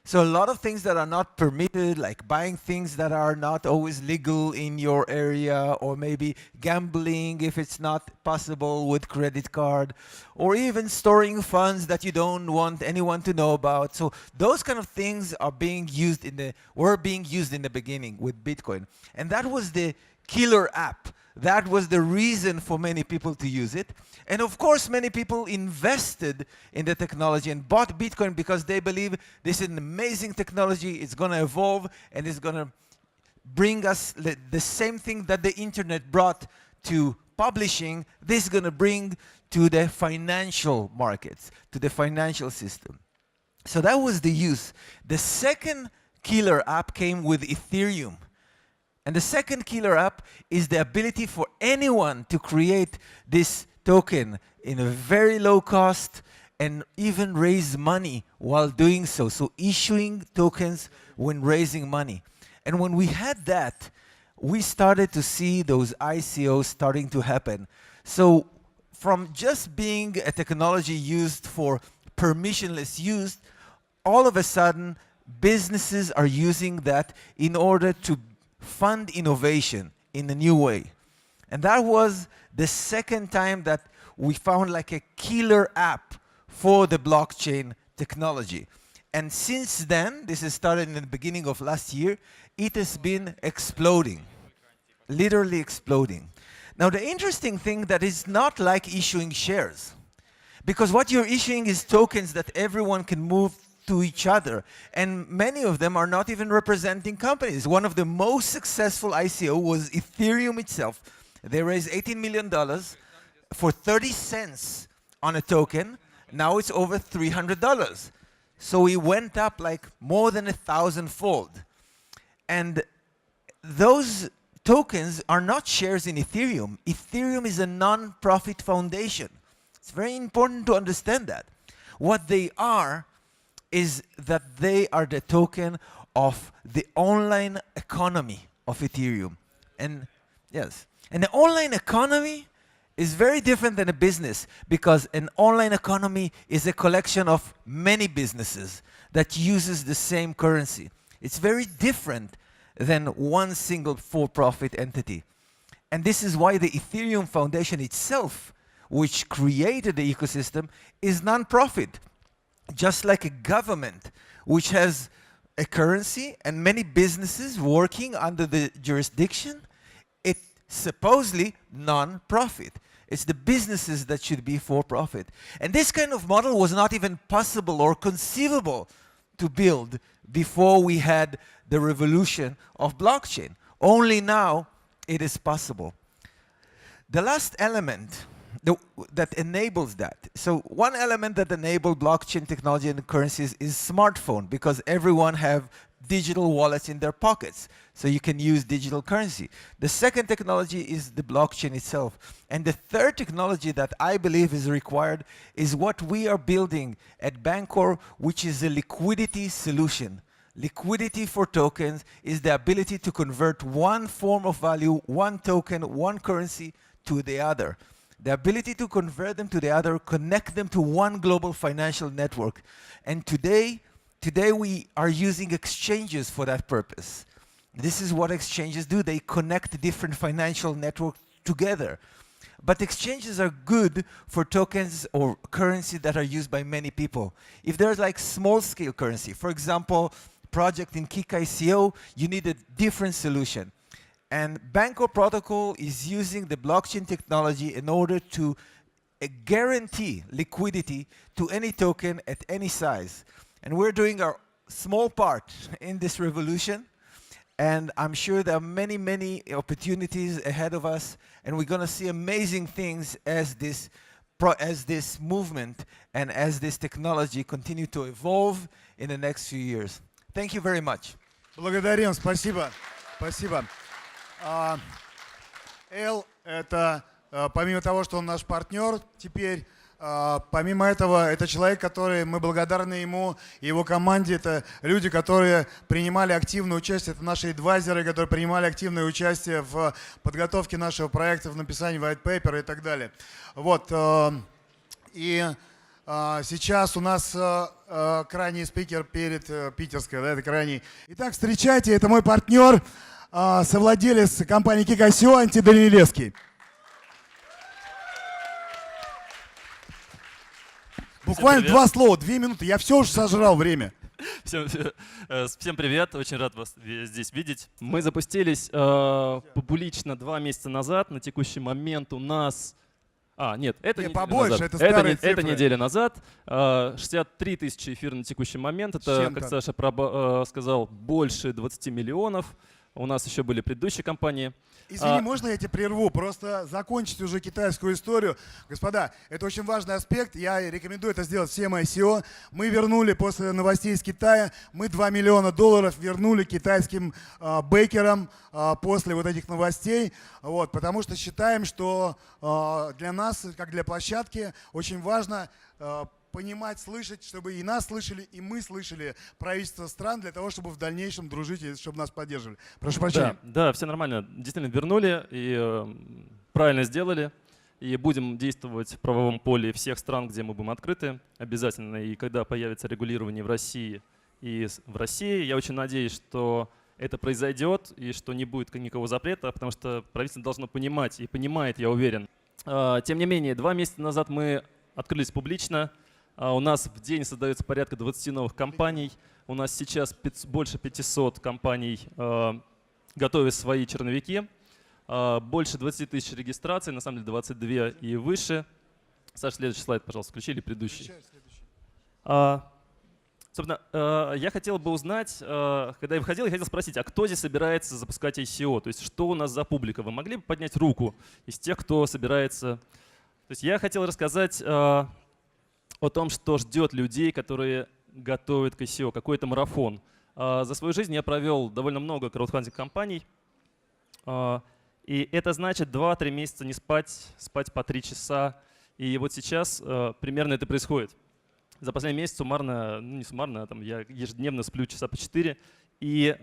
So a lot of things that are not permitted, like buying things that are not always legal in your area, or maybe gambling if it's not possible with credit card, or even storing funds that you don't want anyone to know about. So those kind of things are were being used in the beginning with Bitcoin. And that was the killer app. That was the reason for many people to use it. And of course, many people invested in the technology and bought Bitcoin because they believe this is an amazing technology, it's going to evolve, and it's going to bring us the same thing that the internet brought to publishing, this is going to bring to the financial markets, to the financial system. So that was the use. The second killer app came with Ethereum. And the second killer app is the ability for anyone to create this token in a very low cost and even raise money while doing so. So issuing tokens when raising money. And when we had that, we started to see those ICOs starting to happen. So from just being a technology used for permissionless use, all of a sudden, businesses are using that in order to fund innovation in a new way. And that was the second time that we found like a killer app for the blockchain technology. And since then, this has started in the beginning of last year, it has been exploding, literally exploding. Now the interesting thing that is not like issuing shares, because what you're issuing is tokens that everyone can move to each other, and many of them are not even representing companies. One of the most successful ICO was Ethereum itself. They raised $18 million for 30 cents on a token. Now it's over $300. So it went up like more than 1,000-fold. And those tokens are not shares in Ethereum. Ethereum is a non-profit foundation. It's very important to understand that. What they are is that they are the token of the online economy of Ethereum. And yes, and the online economy is very different than a business, because an online economy is a collection of many businesses that uses the same currency. It's very different than one single for-profit entity. And this is why the Ethereum Foundation itself, which created the ecosystem, is non-profit. Just like a government, which has a currency and many businesses working under the jurisdiction, it's supposedly non-profit. It's the businesses that should be for-profit. And this kind of model was not even possible or conceivable to build before we had the revolution of blockchain. Only now it is possible. The last element that enables that. So one element that enabled blockchain technology and currencies is smartphone, because everyone have digital wallets in their pockets. So you can use digital currency. The second technology is the blockchain itself. And the third technology that I believe is required is what we are building at Bancor, which is a liquidity solution. Liquidity for tokens is the ability to convert one form of value, one token, one currency to the other. The ability to convert them to the other, connect them to one global financial network. And today we are using exchanges for that purpose. This is what exchanges do. They connect different financial networks together. But exchanges are good for tokens or currency that are used by many people. If there's like small scale currency, for example, project in Kickico, you need a different solution. And Banco Protocol is using the blockchain technology in order to guarantee liquidity to any token at any size. And we're doing our small part in this revolution. And I'm sure there are many, many opportunities ahead of us. And we're going to see amazing things as this movement and as this technology continue to evolve in the next few years. Thank you very much. Благодарим, спасибо. Спасибо. Эл, это помимо того, что он наш партнер теперь, помимо этого, это человек, который, мы благодарны ему и его команде. Это люди, которые принимали активное участие, это наши адвайзеры, которые принимали активное участие в подготовке нашего проекта, в написании white paper и так далее. Вот. И сейчас у нас крайний спикер перед питерской, да, это крайний. Итак, встречайте, это мой партнер, совладелец компании Kickico, Антон Данилевский. Буквально 2 слова, 2 минуты. Я все уже сожрал время. Всем привет, очень рад вас здесь видеть. Мы запустились публично 2 месяца назад. На текущий момент у нас... Нет, это не побольше, назад. это старые цифры. Это неделя назад. 63 тысячи эфир на текущий момент. Это, как Саша сказал, больше 20 миллионов. У нас еще были предыдущие компании. Извини, можно я тебя прерву? Просто закончить уже китайскую историю. Господа, это очень важный аспект. Я рекомендую это сделать всем ICO. Мы вернули после новостей из Китая, мы $2 миллиона вернули китайским бейкерам после вот этих новостей. Вот, потому что считаем, что для нас, как для площадки, очень важно понимать, слышать, чтобы и нас слышали, и мы слышали правительство стран для того, чтобы в дальнейшем дружить и чтобы нас поддерживали. Прошу прощения. Да, все нормально. Действительно вернули и правильно сделали. И будем действовать в правовом поле всех стран, где мы будем открыты обязательно. И когда появится регулирование в России я очень надеюсь, что это произойдет и что не будет никакого запрета, потому что правительство должно понимать и понимает, я уверен. Тем не менее, 2 месяца назад мы открылись публично. У нас в день создается порядка 20 новых компаний. У нас сейчас больше 500 компаний готовят свои черновики. Больше 20 тысяч регистраций, на самом деле 22 и выше. Саша, следующий слайд, пожалуйста, включи или предыдущий. Собственно, я хотел бы узнать, когда я выходил, я хотел спросить, а кто здесь собирается запускать ICO? То есть что у нас за публика? Вы могли бы поднять руку из тех, кто собирается? То есть я хотел рассказать о том, что ждет людей, которые готовят к ICO, какой-то марафон. За свою жизнь я провел довольно много краудфандинг-компаний. И это значит 2-3 месяца не спать по 3 часа. И вот сейчас примерно это происходит. За последний месяц суммарно, ну не суммарно, я ежедневно сплю часа по 4. И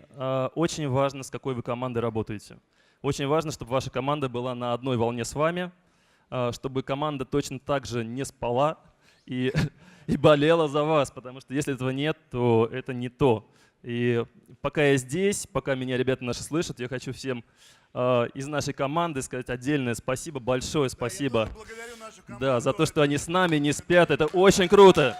очень важно, с какой вы командой работаете. Очень важно, чтобы ваша команда была на одной волне с вами, чтобы команда точно так же не спала и болела за вас, потому что если этого нет, то это не то. И пока я здесь, пока меня ребята наши слышат, я хочу всем из нашей команды сказать отдельное спасибо, большое спасибо. Да, за то, что они с нами не спят, это очень круто.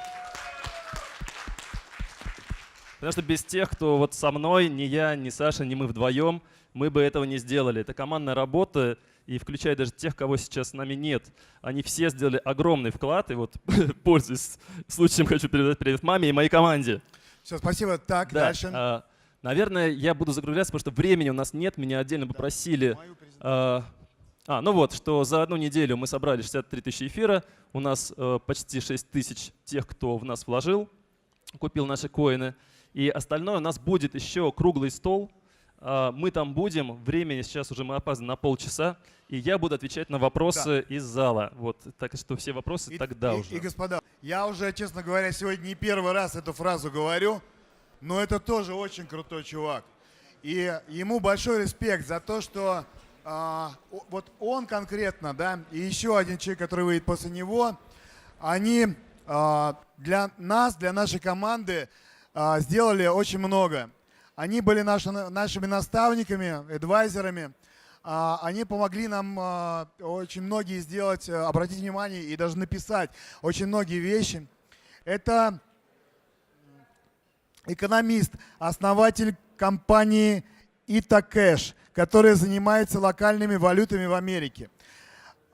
Потому что без тех, кто вот со мной, ни я, ни Саша, ни мы вдвоем, мы бы этого не сделали. Это командная работа. И включая даже тех, кого сейчас с нами нет. Они все сделали огромный вклад. И вот, пользуясь случаем, хочу передать привет маме и моей команде. Все, спасибо. Так, да. Дальше. Наверное, я буду закругляться, потому что времени у нас нет. Меня отдельно попросили. Ну вот, что за 1 неделю мы собрали 63 тысячи эфира. У нас почти 6 тысяч тех, кто в нас вложил, купил наши коины. И остальное у нас будет еще круглый стол. Мы там будем, времени сейчас уже мы опаздываем на полчаса, и я буду отвечать на вопросы из зала. Вот, так что все вопросы тогда уже. И, господа, я уже, честно говоря, сегодня не первый раз эту фразу говорю, но это тоже очень крутой чувак. И ему большой респект за то, что вот он конкретно, да, и еще один человек, который выйдет после него, они для нас, для нашей команды сделали очень много. Они были нашими наставниками, адвайзерами. Они помогли нам очень многие сделать, обратить внимание и даже написать очень многие вещи. Это экономист, основатель компании Itacash, которая занимается локальными валютами в Америке.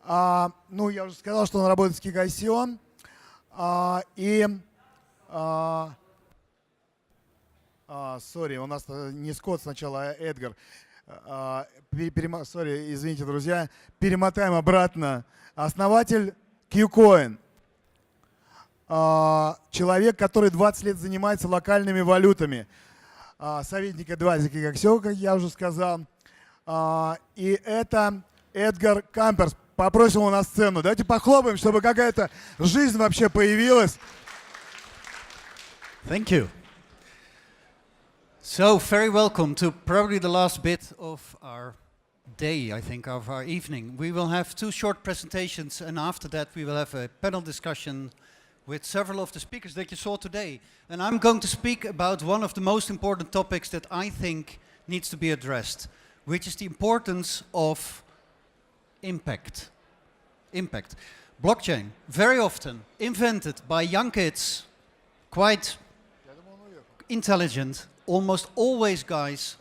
Ну, я уже сказал, что он работает с Kickico. Сори, у нас не Скотт сначала, а Эдгар. Сори, извините, друзья. Перемотаем обратно. Основатель Kickico. Человек, который 20 лет занимается локальными валютами. Советник адвайзера, как все, как я уже сказал. И это Эдгар Камперс. Попросим его на сцену. Давайте похлопаем, чтобы какая-то жизнь вообще появилась. Thank you. So, very welcome to probably the last bit of our day, I think, of our evening. We will have 2 short presentations, and after that we will have a panel discussion with several of the speakers that you saw today. And I'm going to speak about one of the most important topics that I think needs to be addressed, which is the importance of impact. Impact. Blockchain, very often invented by young kids, quite intelligent, almost always guys,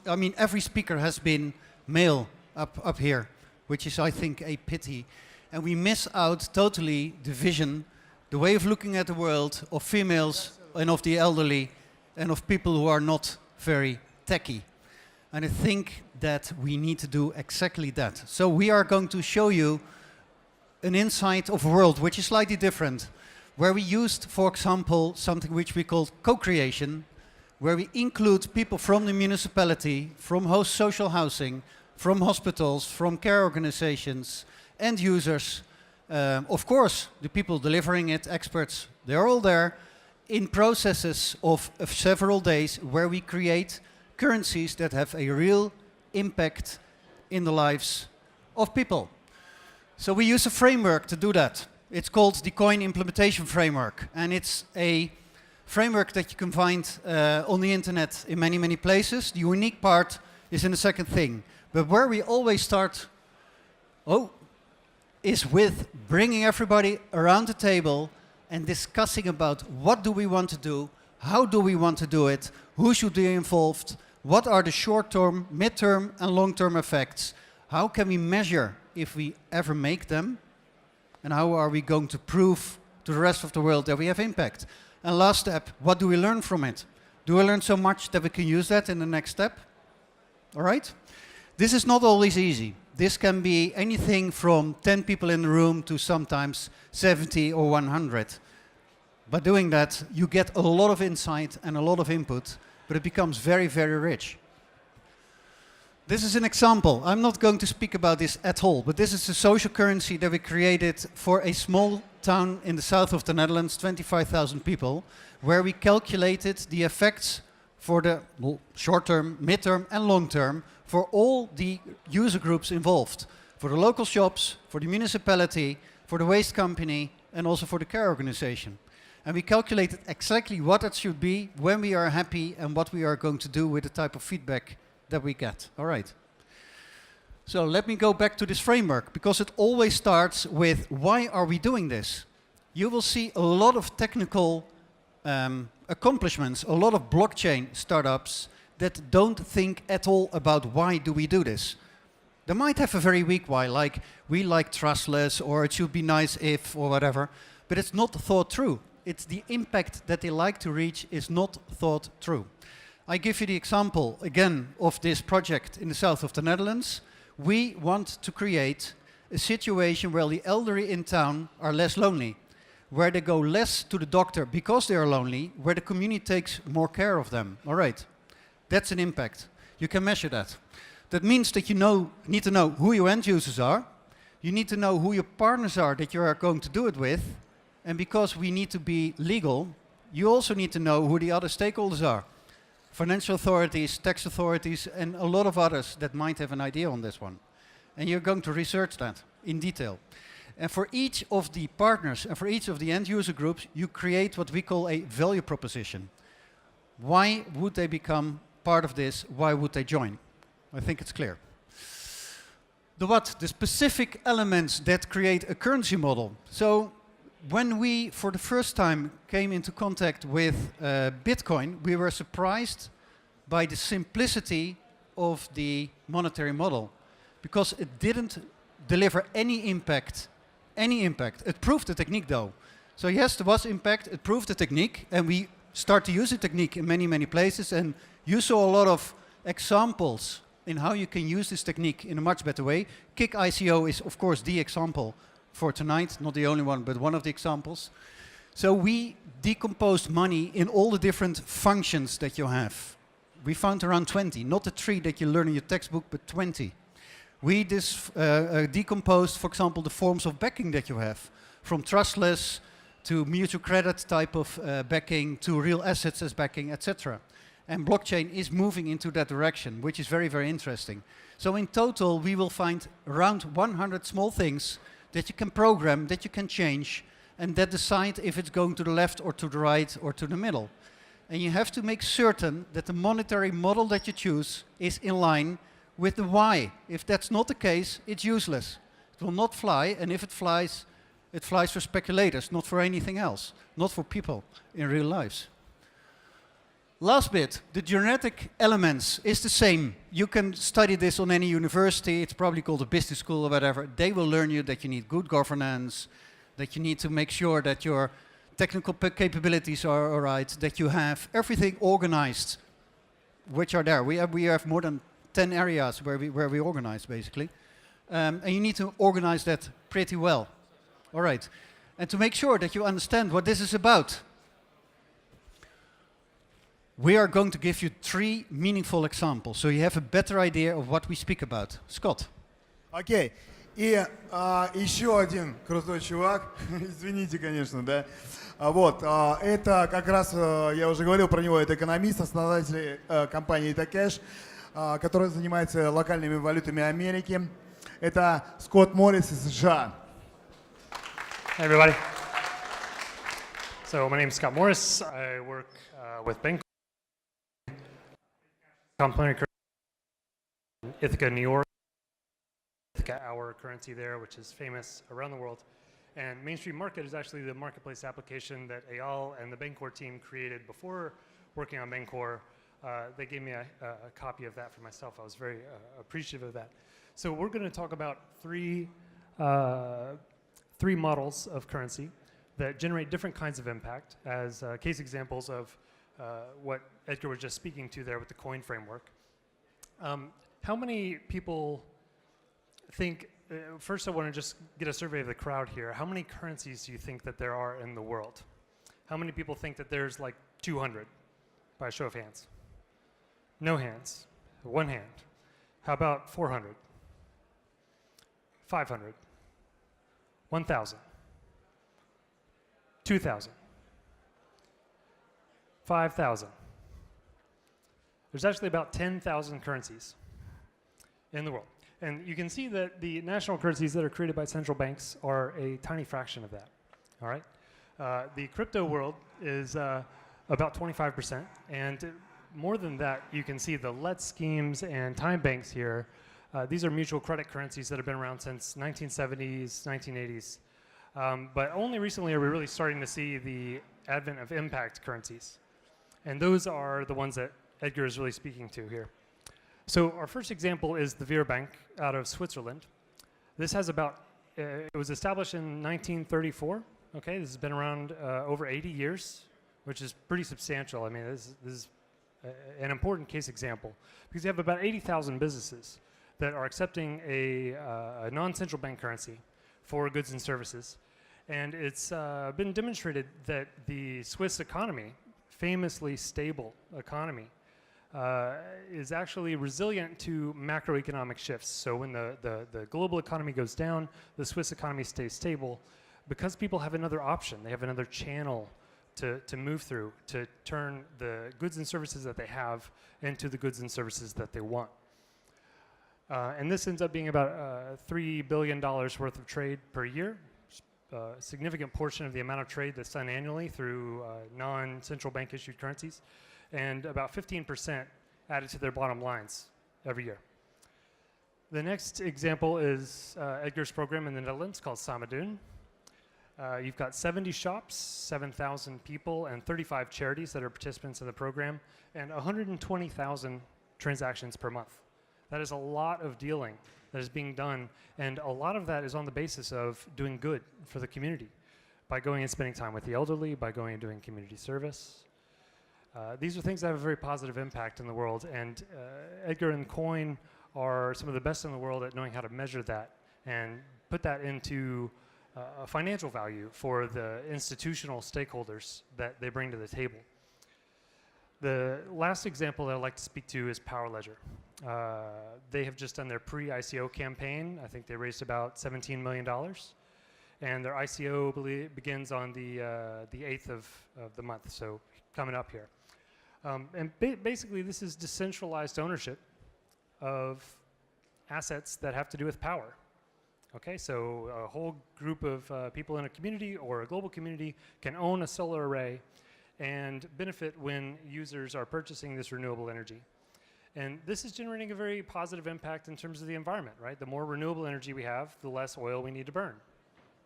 I mean, every speaker has been male up here, which is, I think, a pity. And we miss out totally the vision, the way of looking at the world of females and of the elderly and of people who are not very techy. And I think that we need to do exactly that. So we are going to show you an insight of a world which is slightly different, where we used, for example, something which we call co-creation, where we include people from the municipality, from host social housing, from hospitals, from care organizations, end users, of course, the people delivering it, experts, they're all there, in processes of several days where we create currencies that have a real impact in the lives of people. So we use a framework to do that. It's called the Coin Implementation Framework, and it's a framework that you can find on the internet in many, many places. The unique part is in the second thing. But where we always start is with bringing everybody around the table and discussing about what do we want to do, how do we want to do it, who should be involved, what are the short-term, mid-term and long-term effects, how can we measure if we ever make them, and how are we going to prove to the rest of the world that we have impact. And last step, what do we learn from it? Do we learn so much that we can use that in the next step? All right? This is not always easy. This can be anything from 10 people in the room to sometimes 70 or 100. By doing that, you get a lot of insight and a lot of input, but it becomes very, very rich. This is an example. I'm not going to speak about this at all, but this is a social currency that we created for a small town in the south of the Netherlands, 25,000 people, where we calculated the effects for the short-term, mid-term and long-term for all the user groups involved, for the local shops, for the municipality, for the waste company, and also for the care organization. And we calculated exactly what it should be, when we are happy, and what we are going to do with the type of feedback that we get. All right. So let me go back to this framework, because it always starts with why are we doing this? You will see a lot of technical accomplishments, a lot of blockchain startups that don't think at all about why do we do this. They might have a very weak why, like we like trustless, or it should be nice if, or whatever, but it's not thought through. It's the impact that they like to reach is not thought through. I give you the example again of this project in the south of the Netherlands. We want to create a situation where the elderly in town are less lonely, where they go less to the doctor because they are lonely, where the community takes more care of them. All right, that's an impact. You can measure that. That means that you need to know who your end users are. You need to know who your partners are that you are going to do it with. And because we need to be legal, you also need to know who the other stakeholders are. Financial authorities, tax authorities, and a lot of others that might have an idea on this one. And you're going to research that in detail. And for each of the partners and for each of the end user groups, you create what we call a value proposition. Why would they become part of this? Why would they join? I think it's clear. The what? The specific elements that create a currency model. So when we, for the first time, came into contact with Bitcoin, we were surprised by the simplicity of the monetary model, because it didn't deliver any impact. It proved the technique though. So yes, there was impact, it proved the technique, and we start to use the technique in many, many places, and you saw a lot of examples in how you can use this technique in a much better way. Kickico is of course the example for tonight, not the only one, but one of the examples. So we decomposed money in all the different functions that you have. We found around 20, not the 3 that you learn in your textbook, but 20. We decomposed, for example, the forms of backing that you have, from trustless to mutual credit type of backing to real assets as backing, etc. And blockchain is moving into that direction, which is very, very interesting. So in total, we will find around 100 small things that you can program, that you can change, and that decide if it's going to the left or to the right or to the middle. And you have to make certain that the monetary model that you choose is in line with the why. If that's not the case, it's useless. It will not fly, and if it flies for speculators, not for anything else, not for people in real lives. Last bit, the genetic elements is the same. You can study this on any university. It's probably called a business school or whatever. They will learn you that you need good governance, that you need to make sure that your technical capabilities are all right, that you have everything organized, which are there. We have more than 10 areas where we organize, basically. And you need to organize that pretty well. All right. And to make sure that you understand what this is about, we are going to give you 3 meaningful examples, so you have a better idea of what we speak about. Scott. Окей. И еще один крутой чувак, извините, конечно, да. Это как раз, я уже говорил про него, это экономист, основатель компании Telegraph, которая занимается локальными валютами Америки. Это Скотт Моррис из США. Hey everybody. So my name is Scott Morris. I work with Bank Complementary in Ithaca, New York. Ithaca, our currency there, which is famous around the world. And Mainstream Market is actually the marketplace application that Eyal and the Bancor team created before working on Bancor. They gave me a copy of that for myself. I was very appreciative of that. So we're going to talk about three models of currency that generate different kinds of impact as case examples of what Edgar was just speaking to there with the coin framework. How many people think, first I want to just get a survey of the crowd here. How many currencies do you think that there are in the world? How many people think that there's like 200 by a show of hands? No hands, 1 hand. How about 400? 500? 1,000? 2,000? 5,000? There's actually about 10,000 currencies in the world. And you can see that the national currencies that are created by central banks are a tiny fraction of that, all right? The crypto world is about 25%, and more than that, you can see the let schemes and time banks here. These are mutual credit currencies that have been around since 1970s, 1980s. But only recently are we really starting to see the advent of impact currencies. And those are the ones that Edgar is really speaking to here. So our first example is the Veerbank out of Switzerland. This has about, it was established in 1934. Okay, this has been around over 80 years, which is pretty substantial. I mean, this is an important case example because you have about 80,000 businesses that are accepting a non-central bank currency for goods and services. And it's been demonstrated that the Swiss economy, famously stable economy, is actually resilient to macroeconomic shifts. So when the global economy goes down, the Swiss economy stays stable because people have another option. They have another channel to move through to turn the goods and services that they have into the goods and services that they want. And this ends up being about $3 billion worth of trade per year. A significant portion of the amount of trade that's done annually through non-central bank issued currencies, and about 15% added to their bottom lines every year. The next example is Edgar's program in the Netherlands called Samadoun. You've got 70 shops, 7,000 people, and 35 charities that are participants in the program, and 120,000 transactions per month. That is a lot of dealing that is being done, and a lot of that is on the basis of doing good for the community by going and spending time with the elderly, by going and doing community service. These are things that have a very positive impact in the world, and Edgar and Coin are some of the best in the world at knowing how to measure that and put that into a financial value for the institutional stakeholders that they bring to the table. The last example that I'd like to speak to is Power Ledger. They have just done their pre-ICO campaign. I think they raised about $17 million. And their ICO begins on the 8th of the month, so coming up here. And basically, this is decentralized ownership of assets that have to do with power. Okay, so a whole group of people in a community or a global community can own a solar array and benefit when users are purchasing this renewable energy. And this is generating a very positive impact in terms of the environment, right? The more renewable energy we have, the less oil we need to burn,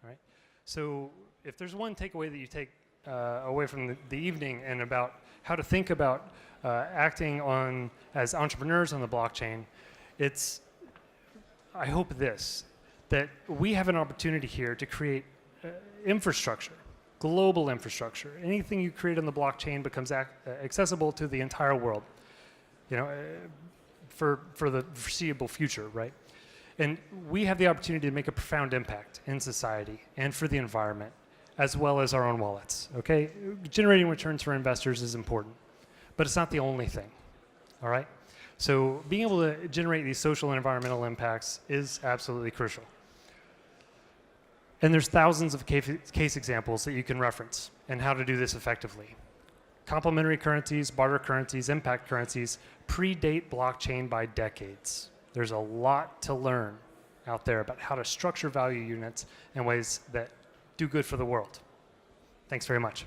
right? So if there's one takeaway that you take away from the evening and about how to think about acting on as entrepreneurs on the blockchain, it's, I hope this, that we have an opportunity here to create infrastructure, global infrastructure. Anything you create on the blockchain becomes accessible to the entire world, you know, for the foreseeable future, right? And we have the opportunity to make a profound impact in society and for the environment, as well as our own wallets, okay? Generating returns for investors is important, but it's not the only thing, all right? So being able to generate these social and environmental impacts is absolutely crucial. And there's thousands of case examples that you can reference and how to do this effectively. Complementary currencies, barter currencies, impact currencies predate blockchain by decades. There's a lot to learn out there about how to structure value units in ways that do good for the world. Thanks very much.